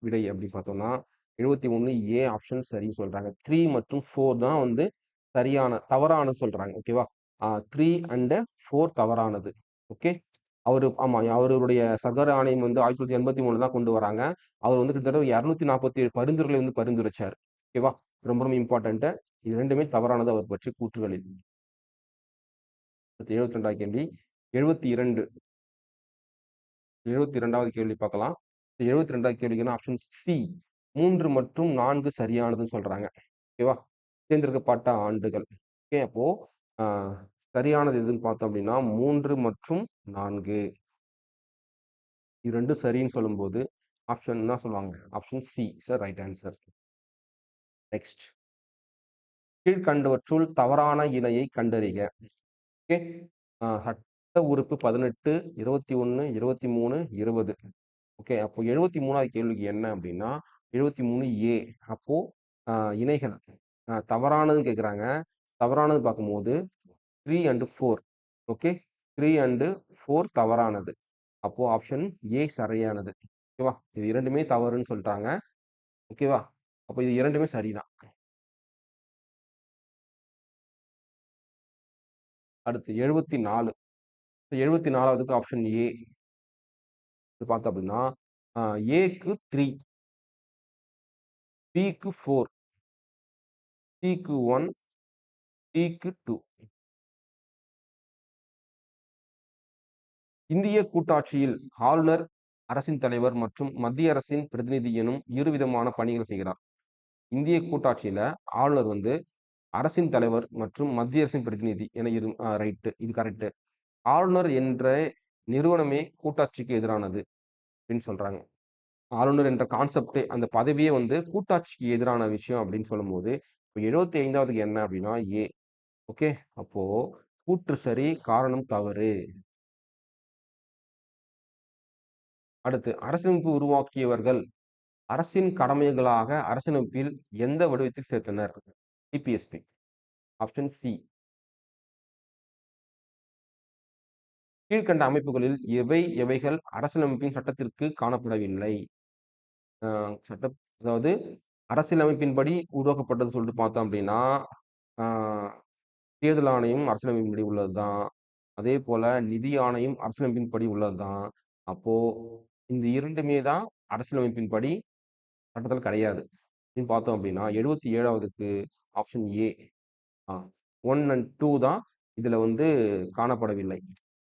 விடை அப்படின்னு பார்த்தோம்னா 71 ஏ ஆப்ஷன் சரின்னு சொல்றாங்க. 3 மற்றும் 4 தான் வந்து தவறானது சொல்றாங்க. ஓகேவா? 3 அண்ட் 4 தவறானது. ஓகே. ஆமா, அவருடைய சர்க்கார் ஆணையம் வந்து 1983 தான் கொண்டு வராங்க. அவர் வந்து கிட்டத்தட்ட 247 பரிந்துரைகளை வந்து பரிந்துரைச்சார். ஓகேவா? ரொம்ப ரொம்ப இம்பார்ட்டன்ட். இது 2மே தவறானது அவர் பற்றி கூற்றுகளில். 72வது கேள்வி 72 72வது கேள்வி பார்க்கலாம். 72வது கேள்விக்கு ஆப்ஷன் சி 3 மற்றும் 4 சரியானதுன்னு சொல்றாங்க. ஓகேவா? தேர்ந்தெடுக்கப்பட்ட ஆண்டுகள். ஓகே. அப்போ ஆ சரியானது எதுன்னு பார்த்தோம் அப்படின்னா 3 மற்றும் 4 இது 2ம் சரின்னு சொல்லும்போது ஆப்ஷன் என்ன சொல்லுவாங்க? Option C is the right answer. Next, கீழ்க்கண்டவற்றுள் தவறான இணையை கண்டறிக. ஓகே. சட்ட உறுப்பு 18, 21, 23, 20. ஓகே. அப்போ 73வது கேள்விக்கு என்ன அப்படின்னா 73 ஏ. அப்போ இணைகள் தவறானதுன்னு கேட்குறாங்க. தவறானது பார்க்கும்போது 3 அண்ட் 4. ஓகே. 3 அண்ட் 4 தவறானது. அப்போ ஆப்ஷன் ஏ சரியானது. ஓகேவா? இது 2மே தவறுன்னு சொல்லிட்டாங்க. ஓகேவா? அப்போ இது 2மே சரிதான். அடுத்து 74. 74வதுக்கு ஆப்ஷன் ஏ பார்த்தோம் அப்படின்னா ஏக்கு 3, பிக்கு 4, சிக்கு 1, டிக்கு 2. இந்திய கூட்டாட்சியில் ஆளுநர் அரசின் தலைவர் மற்றும் மத்திய அரசின் பிரதிநிதி எனும் இருவிதமான பணிகள் செய்கிறார். இந்திய கூட்டாட்சியில ஆளுநர் வந்து அரசின் தலைவர் மற்றும் மத்திய அரசின் பிரதிநிதி என ரைட்டு, இது கரெக்ட். ஆளுநர் என்ற நிறுவனமே கூட்டாட்சிக்கு எதிரானது அப்படின்னு சொல்றாங்க. ஆளுநர் என்ற கான்செப்டே அந்த பதவியே வந்து கூட்டாட்சிக்கு எதிரான விஷயம் அப்படின்னு சொல்லும்போது 75வதுக்கு என்ன அப்படின்னா ஏ. ஓகே. அப்போ கூற்று சரி, காரணம் தவறு. அடுத்து, அரசமைப்பு உருவாக்கியவர்கள் அரசின் கடமைகளாக அரசியலமைப்பில் எந்த வடிவத்தில் சேர்த்தனர்? டிபிஎஸ்பி. Option C. கீழ்கண்ட அமைப்புகளில் எவைகள் அரசியலமைப்பின் சட்டத்திற்கு காணப்படவில்லை? சட்ட அதாவது அரசியலமைப்பின்படி உருவாக்கப்பட்டது சொல்லிட்டு பார்த்தோம் அப்படின்னா தேர்தல் ஆணையம் அரசியலமைப்பின்படி உள்ளதுதான். அதே போல நிதி ஆணையம் அரசியலமைப்பின்படி உள்ளதுதான். அப்போ இந்த 2மே தான் அரசியலமைப்பின்படி சட்டத்தில் கிடையாது அப்படின்னு பார்த்தோம் அப்படின்னா 77வதுக்கு ஆப்ஷன் ஏ 1 அண்ட் 2 தான் இதுல வந்து காணப்படவில்லை.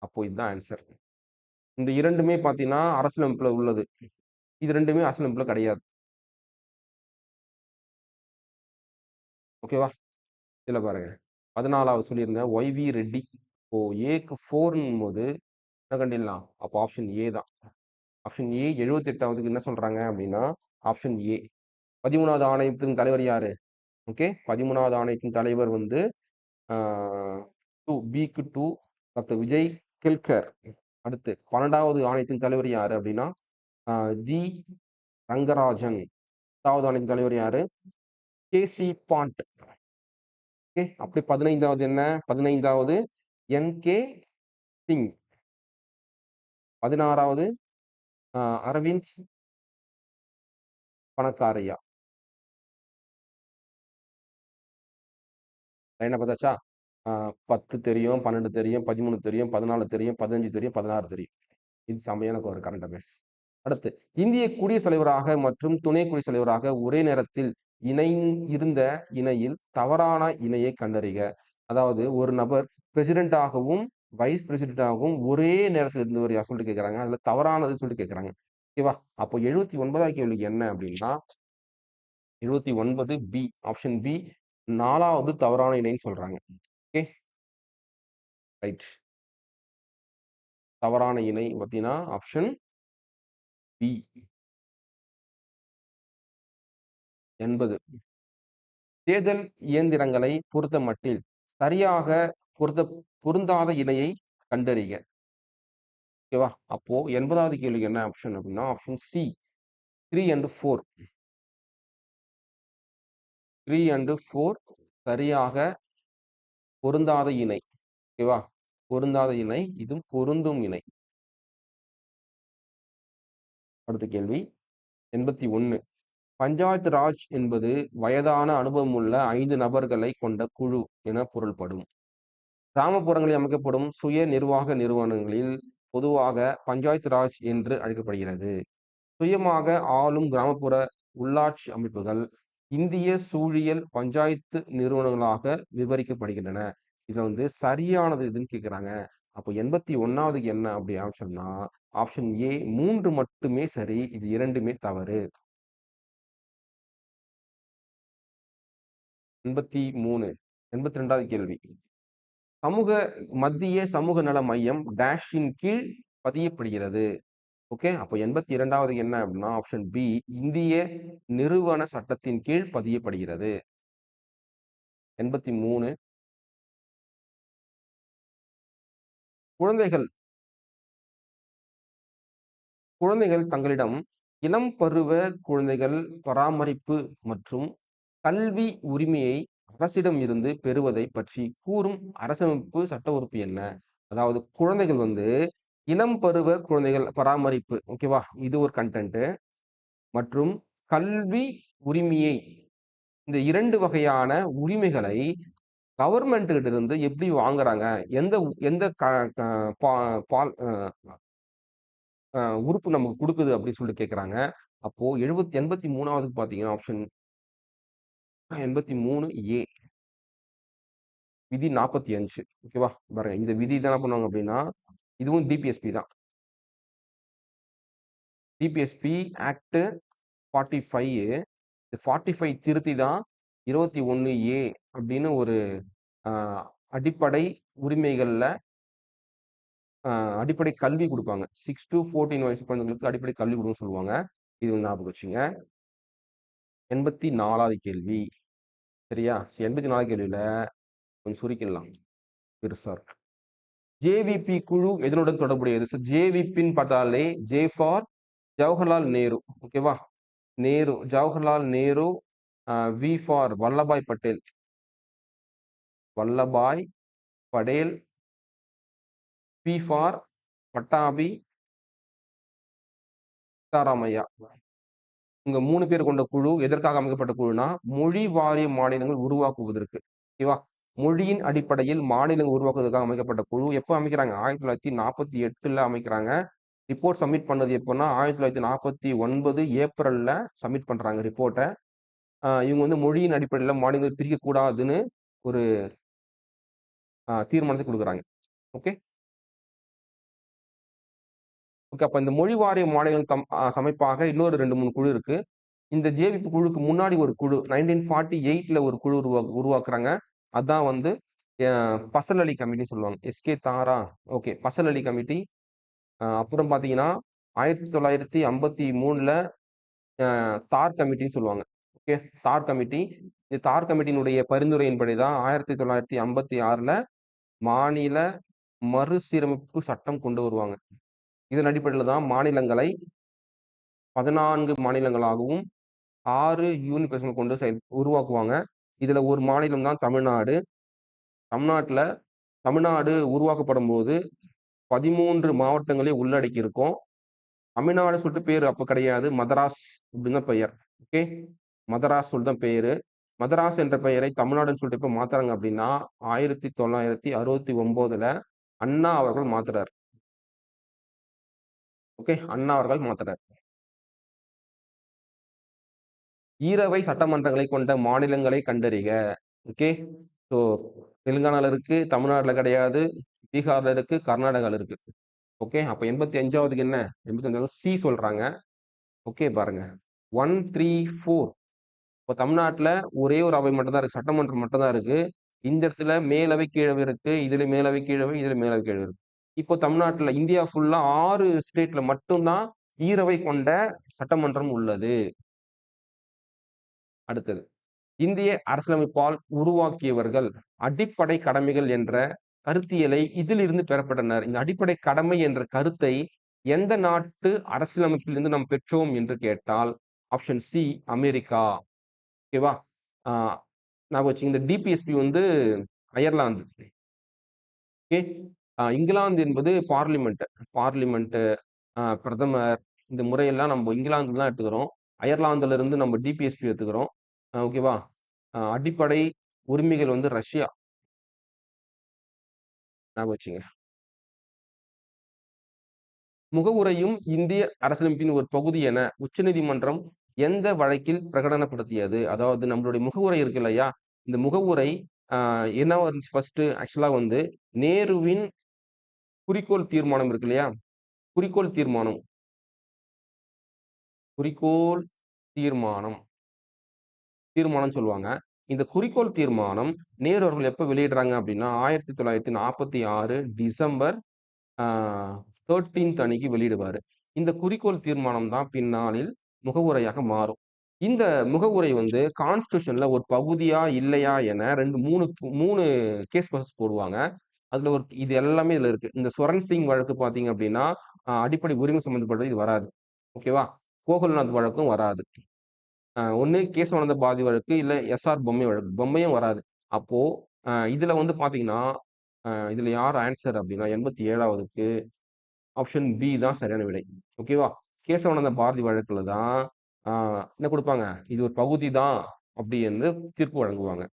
அப்போ இதுதான் ஆன்சர். இந்த 2மே பார்த்தீங்கன்னா அரசியலமைப்புல உள்ளது. இது 2மே அரசியலமைப்புல கிடையாது. ஓகேவா? இதுல பாருங்க 14வது சொல்லியிருந்தேன் ஒய்.வி. ரெட்டி. இப்போ ஏக்கு 4ன்னும் போது என்ன கண்டிடலாம்? அப்போ ஆப்ஷன் ஏ தான். ஆப்ஷன் ஏ 78வதுக்கு என்ன சொல்றாங்க அப்படின்னா ஆப்ஷன் ஏ. 13வது ஆணையத்தின் தலைவர் யாரு? ஓகே. 13வது ஆணையத்தின் தலைவர் வந்து 2 பிக்கு 2 டாக்டர் விஜய் கில்கர். அடுத்து 12வது ஆணையத்தின் தலைவர் யாரு அப்படின்னா ஜி ரங்கராஜன். 10வது ஆணையத்தின் தலைவர் யாரு? கே.சி. பாண்ட். ஓகே. அப்படி 15வது என்ன? 15வது என்.கே. சிங். 16வது அரவிந்த் பணக்காரையா. லைனா பார்த்தாச்சா? 10 தெரியும், 12 தெரியும், 13 தெரியும், 14 தெரியும், 15 தெரியும், 16 தெரியும். இது செம்மையான ஒரு கரண்ட் அஃபேர்ஸ். அடுத்து, இந்திய குடியரசுத் தலைவராக மற்றும் துணை குடியரசுத் தலைவராக ஒரே நேரத்தில் இருந்த இணையில் தவறான இணையை கண்டறிக. அதாவது ஒரு நபர் பிரசிடென்டாகவும் வைஸ் பிரசிடென்டாகவும் ஒரே நேரத்தில் இருந்தவர் யார் சொல்லிட்டு கேட்கறாங்க. அதுல தவறானது சொல்லிட்டு கேட்கறாங்க. ஓகேவா? அப்போ 79வது கேள்விக்கு என்ன அப்படின்னா 79 பி, ஆப்ஷன் பி 4வது தவறான இணைன்னு சொல்றாங்க. Okay, right. தவறான இணை பார்த்தீங்கன்னா ஆப்ஷன் பி 80. தேர்தல் இயந்திரங்களை பொறுத்தமட்டில் சரியாக பொருந்தாத இணையை கண்டறிக. ஓகேவா? அப்போ 80வது கேள்விக்கு என்ன ஆப்ஷன் அப்படின்னா ஆப்ஷன் சி 3 and 4. 3 and 4 சரியாக பொருந்தாத இணை. ஓகேவா? பொருந்தாத இணை, இதுவும் பொருந்தும் இணை. அடுத்த கேள்வி 81. பஞ்சாயத்து ராஜ் என்பது வயதான அனுபவமுள்ள 5 நபர்களை கொண்ட குழு என பொருள்படும். கிராமப்புறங்களில் அமைக்கப்படும் சுய நிர்வாக நிறுவனங்களில் பொதுவாக பஞ்சாயத்து ராஜ் என்று அழைக்கப்படுகிறது. சுயமாக ஆளும் கிராமப்புற உள்ளாட்சி அமைப்புகள் இந்திய சூழியல் பஞ்சாயத்து நிறுவனங்களாக விவரிக்கப்படுகின்றன. இதுல சரியானது எதுன்னு கேட்கிறாங்க. அப்போ 81வது என்ன அப்படி ஆப்ஷன்னா ஆப்ஷன் ஏ 3 மட்டுமே சரி, இது 2மே தவறு. 83. 82வது கேள்வி. மத்திய சமூக நல மையம் டேஷின் கீழ் பதியப்படுகிறது. ஓகே, அப்போ 82வது என்ன அப்படின்னா ஆப்ஷன் பி இந்திய நிறுவன சட்டத்தின் கீழ் பதியப்படுகிறது. 83. குழந்தைகள் தங்களிடம் இளம் பருவ குழந்தைகள் பராமரிப்பு மற்றும் கல்வி உரிமையை அரசிடம் இருந்து பெறுவதை பற்றி கூறும் அரசமைப்பு சட்ட உறுப்பு என்ன? அதாவது குழந்தைகள் இளம் பருவ குழந்தைகள் பராமரிப்பு, ஓகேவா, இது ஒரு கண்டென்ட், மற்றும் கல்வி உரிமையை, இந்த 2 வகையான உரிமைகளை கவர்மெண்ட் கிட்ட இருந்து எப்படி வாங்குறாங்க, எந்த எந்த உறுப்பு நமக்கு கொடுக்குது அப்படின்னு சொல்லிட்டு கேட்கறாங்க. அப்போ 83வது பாத்தீங்கன்னா ஆப்ஷன் 83 ஏ விதி 45. ஓகேவா? பாருங்க, இந்த விதி என்ன பண்ணுவாங்க அப்படின்னா இதுவும் டிபிஎஸ்பி தான். டிபிஎஸ்பி ஆக்ட் 45 45 திருத்தி தான் 21 ஏ அப்படின்னு ஒரு அடிப்படை உரிமைகள்ல அடிப்படை கல்வி கொடுப்பாங்க. 6 to 14 வயசு குழந்தைங்களுக்கு அடிப்படை கல்வி கொடுன்னு சொல்லுவாங்க. இது ஞாபகம் வச்சுங்க. 84வது கேள்வி. சரியா? 84வது கேள்வியில கொஞ்சம் சுருக்கிடலாம், பெருசா இருக்கு. ஜேவிபி குழு எதனுடன் தொடர்புடையது? ஜேவிபின்னு பார்த்தாலே ஜே ஃபார் ஜவஹர்லால் நேரு. ஓகேவா? Nehru, Jawaharlal Nehru. V for Vallabhbhai Patel. Vallabhbhai Patel. B for Pattabhi Sitaramayya. இங்க 3 பேர் கொண்ட குழு எதற்காக அமைக்கப்பட்ட குழுனா மொழி வாரிய மாநிலங்கள் உருவாக்குவதற்கு. ஓகேவா? மொழியின் அடிப்படையில் மாநிலங்கள் உருவாக்குவதற்காக அமைக்கப்பட்ட குழு. எப்போ அமைக்கிறாங்க? 1948ல அமைக்கிறாங்க. ரிப்போர்ட் சப்மிட் பண்ணது எப்போன்னா 1949 ஏப்ரல்ல சப்மிட் பண்றாங்க ரிப்போர்ட்டை. இவங்க மொழியின் அடிப்படையில் மாநிலங்கள் பிரிக்கக்கூடாதுன்னு ஒரு தீர்மானத்தை கொடுக்குறாங்க. ஓகே ஓகே அப்ப இந்த மொழி வாரிய மாநிலங்கள் சமைப்பாக இன்னொரு 2-3 குழு இருக்கு. இந்த ஜேவிபி குழுக்கு முன்னாடி ஒரு குழு 1948ல ஒரு குழு உருவாக்குறாங்க. அதான் பசல் அலி கமிட்டி சொல்லுவாங்க. எஸ்கே தாரா. ஓகே, பசல் அலி கமிட்டி. அப்புறம் பாத்தீங்கன்னா 1953ல தார் கமிட்டின்னு சொல்லுவாங்க. ஓகே, தார் கமிட்டி. இந்த தார் கமிட்டியினுடைய பரிந்துரையின்படிதான் 1956ல மாநில மறுசீரமைப்பு சட்டம் கொண்டு வருவாங்க. இதன் அடிப்படையில் தான் மாநிலங்களை 14 மாநிலங்களாகவும் 6 யூனியன் பிரதேசங்கள் கொண்டு உருவாக்குவாங்க. இதுல ஒரு மாநிலம் தான் தமிழ்நாடு. தமிழ்நாடு உருவாக்கப்படும் போது 13 மாவட்டங்களே உள்ளடக்கி இருக்கும். தமிழ்நாடு சொல்லிட்டு பேர் அப்ப கிடையாது, மதராஸ் அப்படின்னு பெயர். ஓகே, மதராஸ் சொல்லிட்டு பேரு. மதராஸ் என்ற பெயரை தமிழ்நாடுன்னு சொல்லிட்டு எப்ப மாத்துறாங்க அப்படின்னா 1969ல அண்ணா அவர்கள் மாத்துறாரு. ஓகே, அண்ணா அவர்கள் மாத்துறாரு. ஈரவை சட்டமன்றங்களை கொண்ட மாநிலங்களை கண்டறிக. ஓகே. ஸோ தெலுங்கானால இருக்கு, தமிழ்நாட்டுல கிடையாது, பீகார்ல இருக்கு, கர்நாடகால இருக்கு. ஓகே. அப்ப 85வதுக்கு என்ன? 85வது சி சொல்றாங்க. ஓகே பாருங்க. 1, 3, 4. இப்ப தமிழ்நாட்டுல ஒரே ஒரு அவை மட்டும் தான் இருக்கு. சட்டமன்றம் மட்டும் தான் இருக்கு. இந்த இடத்துல மேலவை, கீழவை இருக்கு. இதுல மேலவை, கீழவை, இதுல மேலவை, கீழவை இருக்கு. இப்போ தமிழ்நாட்டுல இந்தியா ஃபுல்லா 6 ஸ்டேட்ல மட்டும் தான் ஈரவை கொண்ட சட்டமன்றம் உள்ளது. அடுத்தது. இந்திய அரசியலமைப்பால் உருவாக்கியவர்கள் அடிப்படை கடமைகள் என்ற கருத்தியலை இதிலிருந்து பெறப்பட்டனர். இந்த அடிப்படை கடமை என்ற கருத்தை எந்த நாட்டு அரசியலமைப்பிலிருந்து நாம் பெற்றோம் என்று கேட்டால் ஆப்ஷன் சி அமெரிக்கா. ஓகேவா? ஆ ஞாபகம் வச்சுக்கங்க. இந்த டிபிஎஸ்பி வந்து அயர்லாந்து. ஓகே. இங்கிலாந்து என்பது பார்லிமெண்ட். பார்லிமெண்ட், பிரதமர் இந்த முறையெல்லாம் நம்ம இங்கிலாந்து தான் எடுத்துக்கிறோம். அயர்லாந்துல இருந்து நம்ம டிபிஎஸ்பி எடுத்துக்கிறோம். ஓகேவா? அடிப்படை உரிமைகள் வந்து ரஷ்யா. ஞாபகம் வச்சுங்க. முகவுரையும் இந்திய அரசியலமைப்பின் ஒரு பகுதி என உச்சநீதிமன்றம் எந்த வழக்கில் பிரகடனப்படுத்தியது? அதாவது நம்மளுடைய முகவுரை இருக்கு இல்லையா? இந்த முகவுரை என்னவா இருந்துச்சு ஃபர்ஸ்ட் ஆக்சுவலா வந்து நேருவின் குறிக்கோள் தீர்மானம் இருக்கு இல்லையா? குறிக்கோள் தீர்மானம். குறிக்கோள் தீர்மானம். தீர்மானம் சொல்லுவாங்க. இந்த குறிக்கோள் தீர்மானம் நேரு அவர்கள் எப்ப வெளியிடுறாங்க அப்படின்னா, 1946 டிசம்பர் ஆ 13த் அன்னைக்கு வெளியிடுவாரு. இந்த குறிக்கோள் தீர்மானம் தான் பின்னாளில் முகவுரையாக மாறும். இந்த முகவுரை வந்து கான்ஸ்டிடியூஷன்ல ஒரு பகுதியா, இல்லையா என 3 கேஸ் ப்ராசஸ் போடுவாங்க. அதுல ஒரு இது எல்லாமே இதுல இருக்கு. இந்த ஸ்வரன் சிங் வழக்கு பார்த்தீங்க அப்படின்னா, அடிப்படை உரிமை சம்பந்தப்பட்டது இது வராது. ஓகேவா? கோகுல்நாத் வழக்கும் வராது. ஒண்ணு கேசவானந்த பாரதி வழக்கு, இல்ல எஸ்.ஆர். பொம்மை வழக்கு. பொம்மையும் வராது. அப்போ இதுல வந்து பார்த்தீங்கன்னா, இதுல யார் ஆன்ஸர் அப்படின்னா 87வதுக்கு ஆப்ஷன் பி தான் சரியான விடை. ஓகேவா? கேசவானந்த பாரதி வழக்குல தான் ஆ என்ன குடுப்பாங்க? இது ஒரு பகுதி தான் அப்படி என்று தீர்ப்பு வழங்குவாங்க.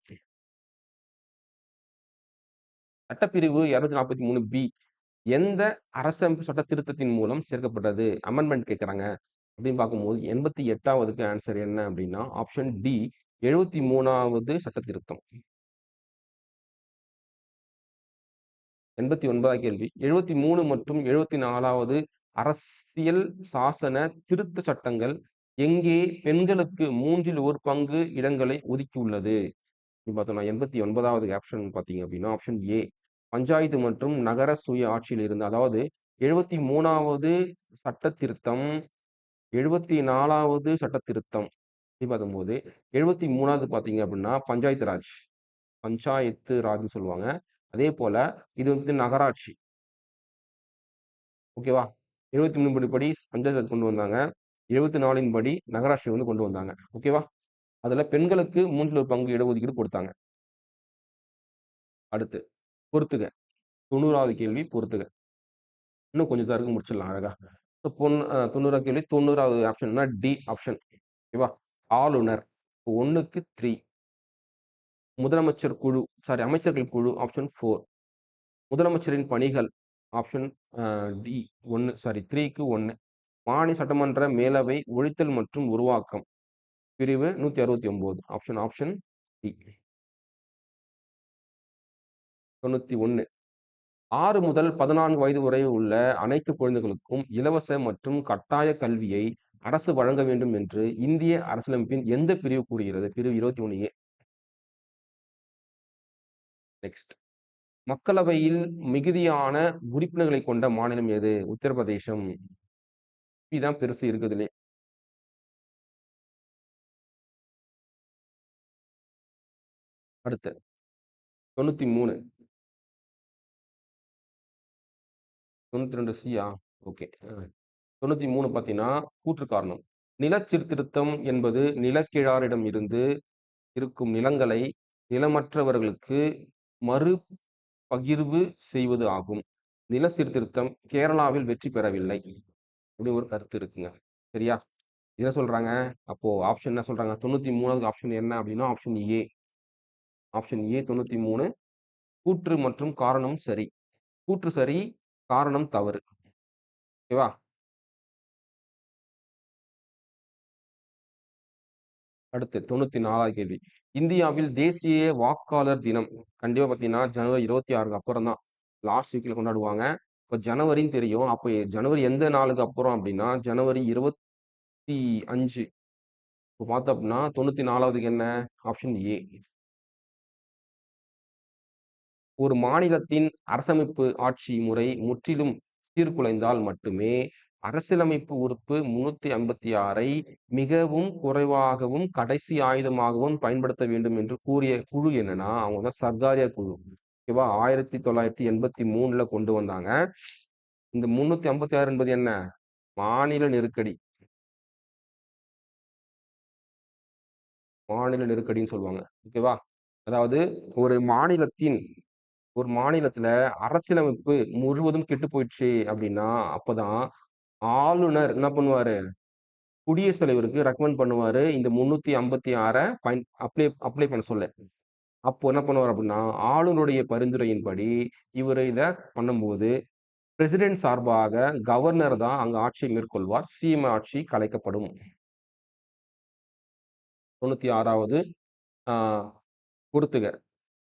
சட்டப்பிரிவு 243 பி எந்த அரசமைப்பு சட்ட திருத்தத்தின் மூலம் சேர்க்கப்பட்டது? அமெண்ட்மென்ட் கேட்கறாங்க. அப்படின்னு பார்க்கும்போது 88வதுக்கு ஆன்ஸர் என்ன அப்படின்னா, ஆப்ஷன் டி 73வது சட்ட திருத்தம். 89வது கேள்வி. 73 மற்றும் 74வது அரசியல் சாசன திருத்த சட்டங்கள் எங்கே பெண்களுக்கு 3ல் 1 பங்கு இடங்களை ஒதுக்கியுள்ளது? அப்படின்னு பார்த்தோம்னா 89வது ஆப்ஷன் பார்த்தீங்க அப்படின்னா, ஆப்ஷன் ஏ பஞ்சாயத்து மற்றும் நகர சுய ஆட்சியில் இருந்து. அதாவது 73வது சட்ட திருத்தம், 74வது சட்ட திருத்தம். அப்படி பார்க்கும்போது 73வது பார்த்தீங்க அப்படின்னா, பஞ்சாயத்து ராஜ். பஞ்சாயத்து ராஜ்ன்னு சொல்லுவாங்க. அதே போல இது வந்து நகராட்சி. ஓகேவா? 73 படி பஞ்சாயத்து ராஜ் கொண்டு வந்தாங்க. 74ன் படி நகராட்சி வந்து கொண்டு வந்தாங்க. ஓகேவா? அதுல பெண்களுக்கு 3ல் 1 பங்கு இடஒதுக்கீடு கொடுத்தாங்க. அடுத்து பொறுத்துக. 90வது கேள்வி பொறுத்துக. இன்னும் கொஞ்சம் தான் இருக்கு முடிச்சிடலாம் அழகா. இப்போ 90வது கேள்வி 90வது ஆப்ஷன்னா டி ஆப்ஷன். ஓகேவா? ஆளுநர். 1க்கு 3. முதலமைச்சர் குழு அமைச்சர்கள் குழு ஆப்ஷன் 4. முதலமைச்சரின் பணிகள் ஆப்ஷன் டி 3க்கு 1. மாநில சட்டமன்ற மேலவை ஒழித்தல் மற்றும் உருவாக்கம் பிரிவு 169 ஆப்ஷன் டி 91. 6 முதல் 14 வயது வரை உள்ள அனைத்து குழந்தைகளுக்கும் இலவச மற்றும் கட்டாய கல்வியை அரசு வழங்க வேண்டும் என்று இந்திய அரசியலமைப்பின் எந்த பிரிவு கூறுகிறது? பிரிவு 21 ஏ. நெக்ஸ்ட். மக்களவையில் மிகுதியான உறுப்பினர்களை கொண்ட மாநிலம் எது? உத்தரப்பிரதேசம். தான் பெருசு இருக்குதுலே. அடுத்து 93. 92 சியா? ஓகே. 93 பார்த்தீங்கன்னா, கூற்று காரணம். நிலச்சீர்திருத்தம் என்பது நிலக்கிழாரிடம் இருந்து இருக்கும் நிலங்களை நிலமற்றவர்களுக்கு மறு பகிர்வு செய்வது ஆகும். நில சீர்திருத்தம் கேரளாவில் வெற்றி பெறவில்லை. அப்படி ஒரு கருத்து இருக்குங்க. சரியா? என்ன சொல்றாங்க? அப்போ ஆப்ஷன் என்ன சொல்றாங்க? 93வது ஆப்ஷன் என்ன அப்படின்னா, ஆப்ஷன் ஏ. ஆப்ஷன் ஏ 93 கூற்று மற்றும் காரணம் சரி. கூற்று சரி, காரணம் தவறு. ஓகேவா? அடுத்து 94வது கேள்வி. இந்தியாவில் தேசிய வாக்காளர் தினம் கண்டிப்பா பார்த்தீங்கன்னா, ஜனவரி 26க்கு அப்புறம் தான். லாஸ்ட் வீக்ல கொண்டாடுவாங்க. இப்ப ஜனவரின்னு தெரியும். அப்ப ஜனவரி எந்த நாளுக்கு அப்புறம் அப்டின்னா, ஜனவரி 25. இப்ப பார்த்தோம் அப்டின்னா 94வதுக்கு என்ன? Option A. ஒரு மாநிலத்தின் அரசமைப்பு ஆட்சி முறை முற்றிலும் சீர்குலைந்தால் மட்டுமே அரசியலமைப்பு உறுப்பு 356ஐ மிகவும் குறைவாகவும் கடைசி ஆயுதமாகவும் பயன்படுத்த வேண்டும் என்று கூறிய குழு என்னன்னா, அவங்க தான் சர்க்காரியா குழு. ஓகேவா? 1983ல கொண்டு வந்தாங்க. இந்த 356 என்பது என்ன? மாநில நெருக்கடி. மாநில நெருக்கடின்னு சொல்லுவாங்க. ஓகேவா? அதாவது ஒரு மாநிலத்தின் ஒரு மாநிலத்துல அரசியலமைப்பு முழுவதும் கெட்டு போயிடுச்சு அப்படின்னா, அப்பதான் ஆளுநர் என்ன பண்ணுவாரு? குடியரசுத் தலைவருக்கு ரெக்கமெண்ட் பண்ணுவாரு. இந்த 356 அப்ளை அப்ளை பண்ண சொல்ல. அப்போ என்ன பண்ணுவாரு அப்படின்னா, ஆளுநருடைய பரிந்துரையின்படி இவரு இத பண்ணும்போது, பிரசிடென்ட் சார்பாக கவர்னர் தான் அங்க ஆட்சியை மேற்கொள்வார். சிஎம் ஆட்சி கலைக்கப்படும். 96வது ஆ பொறுத்துக.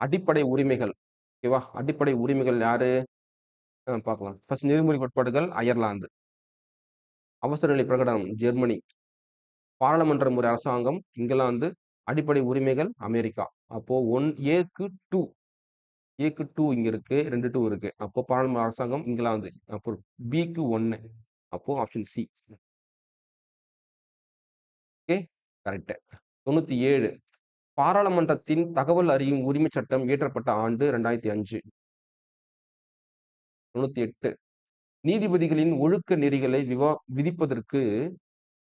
அடிப்படை உரிமைகள். ஓகேவா? அடிப்படை உரிமைகள் யாரு? பார்க்கலாம். ஃபர்ஸ்ட் நெறிமுறை கோட்பாடுகள் அயர்லாந்து. அவசர நிலை பிரகடனம் ஜெர்மனி. பாராளுமன்ற முறை அரசாங்கம் இங்கிலாந்து. அடிப்படை உரிமைகள் அமெரிக்கா. அப்போ 1 ஏக்கு 2 ஏக்கு 2 இங்க இருக்கு. 2 2 இருக்கு. அப்போ பாராளுமன்ற அரசாங்கம் இங்கிலாந்து. அப்போ பிக்கு 1. அப்போ ஆப்ஷன் சி. ஓகே. கரெக்ட். 97. பாராளுமன்றத்தின் தகவல் அறியும் உரிமை சட்டம் இயற்றப்பட்ட ஆண்டு 2005. 98. நீதிபதிகளின் ஒழுக்க நெறிகளை விதிப்பதற்கு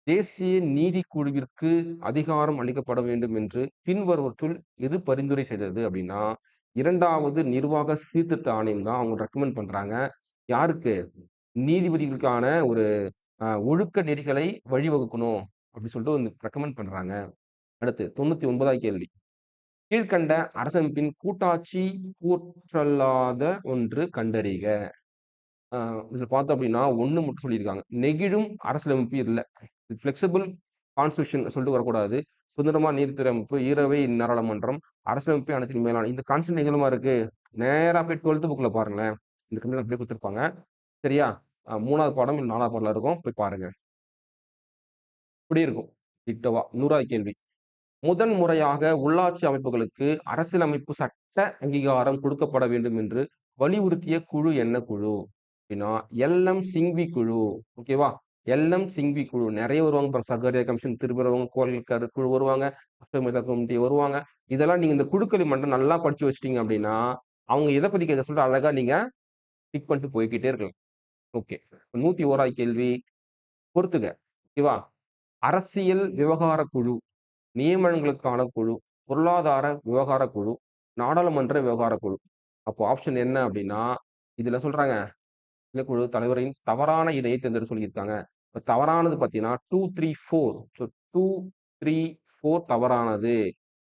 தேசிய நீதிக்குழுவிற்கு அதிகாரம் அளிக்கப்பட வேண்டும் என்று பின்வருவற்றுள் எது பரிந்துரை செய்தது அப்படின்னா, 2வது நிர்வாக சீர்திருத்த ஆணையம் தான் அவங்க ரெக்கமெண்ட் பண்றாங்க. யாருக்கு? நீதிபதிகளுக்கான ஒரு ஒழுக்க நெறிகளை வழிவகுக்கணும் அப்படின்னு சொல்லிட்டு வந்து ரெக்கமெண்ட் பண்றாங்க. அடுத்து 99வது கேள்வி. கீழ்க்கண்ட அரசமைப்பின் கூட்டாட்சி கூற்றல்லாத ஒன்று கண்டறிக. இதுல பார்த்தோம் அப்படின்னா 1 மட்டும் சொல்லியிருக்காங்க. நெகிழும் அரசியலமைப்பு இல்ல. ஃப்ளெக்சிபிள் கான்ஸ்டிடியூஷன் சொல்லிட்டு வரக்கூடாது. சுதந்திரமா நீதித்துறை அமைப்பு, ஈரவை நாடாளுமன்றம், அரசியலமைப்பு அனைத்தின் மேலான இந்த கான்ஸ்டிடியூஷன் எங்கேமா இருக்கு? நேரா போய் 12த் புக்ல பாருங்களேன். இந்த கண்டென்ட் அப்படியே குடுத்திருப்பாங்க. சரியா? 3வது பாடம் இல்ல 4வது பாடம்ல இருக்கும். போய் பாருங்க. இப்படி இருக்கும். டிட்டோவா. 100வது கேள்வி. முதன் முறையாக உள்ளாட்சி அமைப்புகளுக்கு அரசியலமைப்பு சட்ட அங்கீகாரம் கொடுக்கப்பட வேண்டும் என்று வலியுறுத்திய குழு என்ன குழு? அப்படின்னா எல்.எம். சிங்வி குழு. ஓகேவா? எல்.எம். சிங்வி குழு நிறைய வருவாங்க. அப்புறம் சர்க்காரியா கமிஷன் திருப்பி வருவாங்க. கோல்கர் குழு வருவாங்க. அஷ்டமேதா கமிட்டி வருவாங்க. இதெல்லாம் நீங்க இந்த குழுக்களி மட்டும் நல்லா படிச்சு வச்சிட்டீங்க அப்படின்னா, அவங்க எதை பத்தி கேட்க சொல்லிட்டு அழகா நீங்க டிக் பண்ணிட்டு போய்க்கிட்டே இருக்கலாம். ஓகே. 101வது கேள்வி. பொறுத்துக. ஓகேவா? அரசியல் விவகார குழு, நியமனங்களுக்கான குழு, பொருளாதார விவகார குழு, நாடாளுமன்ற விவகார குழு. அப்போ ஆப்ஷன் என்ன அப்படின்னா, இதுல சொல்றாங்க இலக்குழு தலைவரின் தவறான இணையை தேர்ந்தெடுக்க சொல்லியிருக்காங்க. இப்ப தவறானது பார்த்தீங்கன்னா 2, 3, 4. ஸோ 2, 3, 4 தவறானது.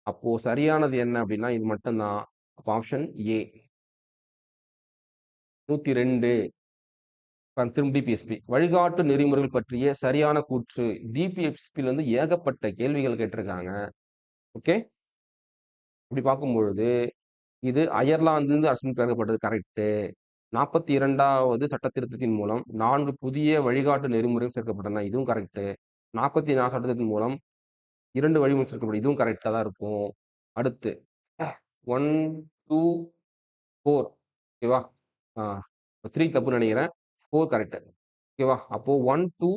அப்போ சரியானது என்ன அப்படின்னா இது மட்டும் தான். அப்போ ஆப்ஷன் ஏ. 102 திரும்ப டிபிஎஸ்பி. வழிகாட்டு நெறிமுறைகள் பற்றிய சரியான கூற்று. டிபிஎஸ்பில இருந்து ஏகப்பட்ட கேள்விகள் கேட்டிருக்காங்க. ஓகே. இப்படி பார்க்கும்பொழுது இது அயர்லாந்திலிருந்து அரசியல் பெறப்பட்டது கரெக்ட்டு. 42வது சட்ட திருத்தத்தின் மூலம் 4 புதிய வழிகாட்டு நெறிமுறைகள் சேர்க்கப்பட்டன. இதுவும் கரெக்ட்டு. 44 சட்டத்தின் மூலம் 2 வழிமுறை சேர்க்கப்படும். இதுவும் கரெக்ட்டா தான் இருக்கும். அடுத்து 1, 2, 4 ஓகேவா? ஆ 3 தப்புன்னு நெனைக்கிறேன். 4 கரெக்ட்டு. ஓகேவா? அப்போ 1, 2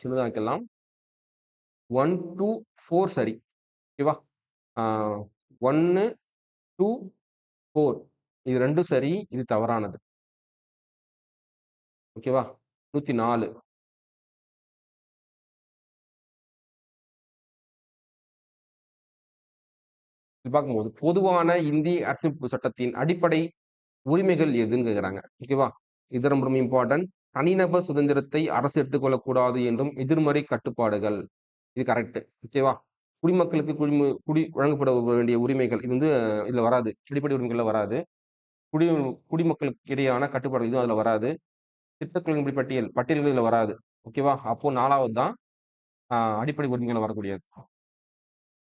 சின்னதா ஆக்கிடலாம். 1, 2, 4 சரி. ஓகேவா? ஆ 1, 2, 4 இது 2ம் சரி. இது தவறானது. ஓகேவா? 104 இது பார்க்கும்போது, பொதுவான இந்திய அரசியலமைப்பு சட்டத்தின் அடிப்படை உரிமைகள் எதுன்னு கேட்குறாங்க. ஓகேவா? இது ரொம்ப ரொம்ப இம்பார்ட்டன்ட். தனிநபர் சுதந்திரத்தை அரசு எடுத்துக்கொள்ளக் கூடாது என்றும் எதிர்மறை கட்டுப்பாடுகள். இது கரெக்ட். ஓகேவா? குடிமக்களுக்கு குடி வழங்கப்பட வேண்டிய உரிமைகள். இது வந்து இதுல வராது. அடிப்படை உரிமைகள்ல வராது. குடி குடிமக்களுக்கு இடையான கட்டுப்பாடு இதுவும் அதுல வராது. திட்டக்குழுவின்படி பட்டியல்கள் இதுல வராது. ஓகேவா? அப்போ 4வது தான் அடிப்படை உரிமைகள்ல வரக்கூடியது.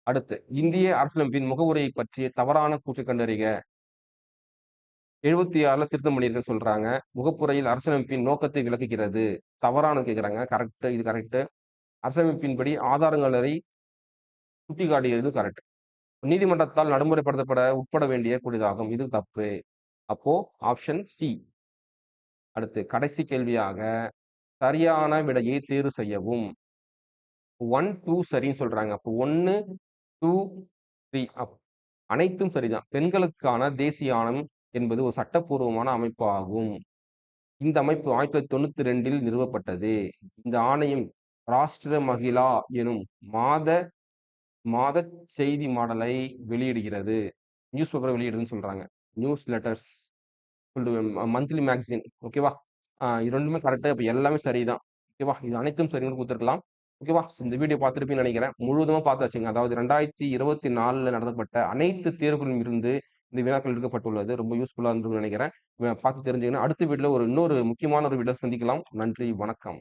அடுத்து, இந்திய அரசியலமைப்பின் முகவுரையை பற்றிய தவறான கூற்றை கண்டறிக. 76ல திருத்தம் பண்ணியிருக்குன்னு சொல்றாங்க. முகப்புரையில் அரசியலமைப்பின் நோக்கத்தை விளக்குகிறது. தவறானது கேட்குறாங்க. கரெக்ட். இது கரெக்ட். அரசியலமைப்பின்படி ஆதாரங்களை சுட்டிக்காட்டுகிறது கரெக்ட். நீதிமன்றத்தால் நடைமுறைப்படுத்தப்பட உட்பட வேண்டிய கூடியதாகும். இது தப்பு. அப்போ ஆப்ஷன் சி. அடுத்து கடைசி கேள்வியாக சரியான விடையை தேர்வு செய்யவும். 1, 2 சரின்னு சொல்றாங்க. அப்போ 1, 2, 3 அனைத்தும் சரிதான். பெண்களுக்கான தேசிய ஆணையம் என்பது ஒரு சட்டப்பூர்வமான அமைப்பு ஆகும். இந்த அமைப்பு 1992ல் நிறுவப்பட்டது. இந்த ஆணையம் ராஷ்டிர மகிழா எனும் மாத மாத செய்தி மாடலை வெளியிடுகிறது. நியூஸ் பேப்பரை வெளியிடுதுன்னு சொல்றாங்க. News letters monthly magazine. ஓகேவா? இது ரெண்டுமே கரெக்டா. இப்ப எல்லாமே சரிதான். ஓகேவா? இது அனைத்தும் சரின்னு கொடுத்துருக்கலாம். ஓகேவா? இந்த வீடியோ பார்த்துருப்பீங்கன்னு நினைக்கிறேன். முழுவதுமா பார்த்தாச்சுங்க. அதாவது 2024ல நடத்தப்பட்ட அனைத்து தேர்வுகளிலும் இருந்து இந்த வினாக்கள் எடுக்கப்பட்டுள்ளது. ரொம்ப யூஸ்ஃபுல்லா இருந்ததுன்னு நினைக்கிறேன். பார்த்து தெரிஞ்சுக்கணும். அடுத்த வீடியோல இன்னொரு முக்கியமான ஒரு வீடியோ சந்திக்கலாம். நன்றி, வணக்கம்.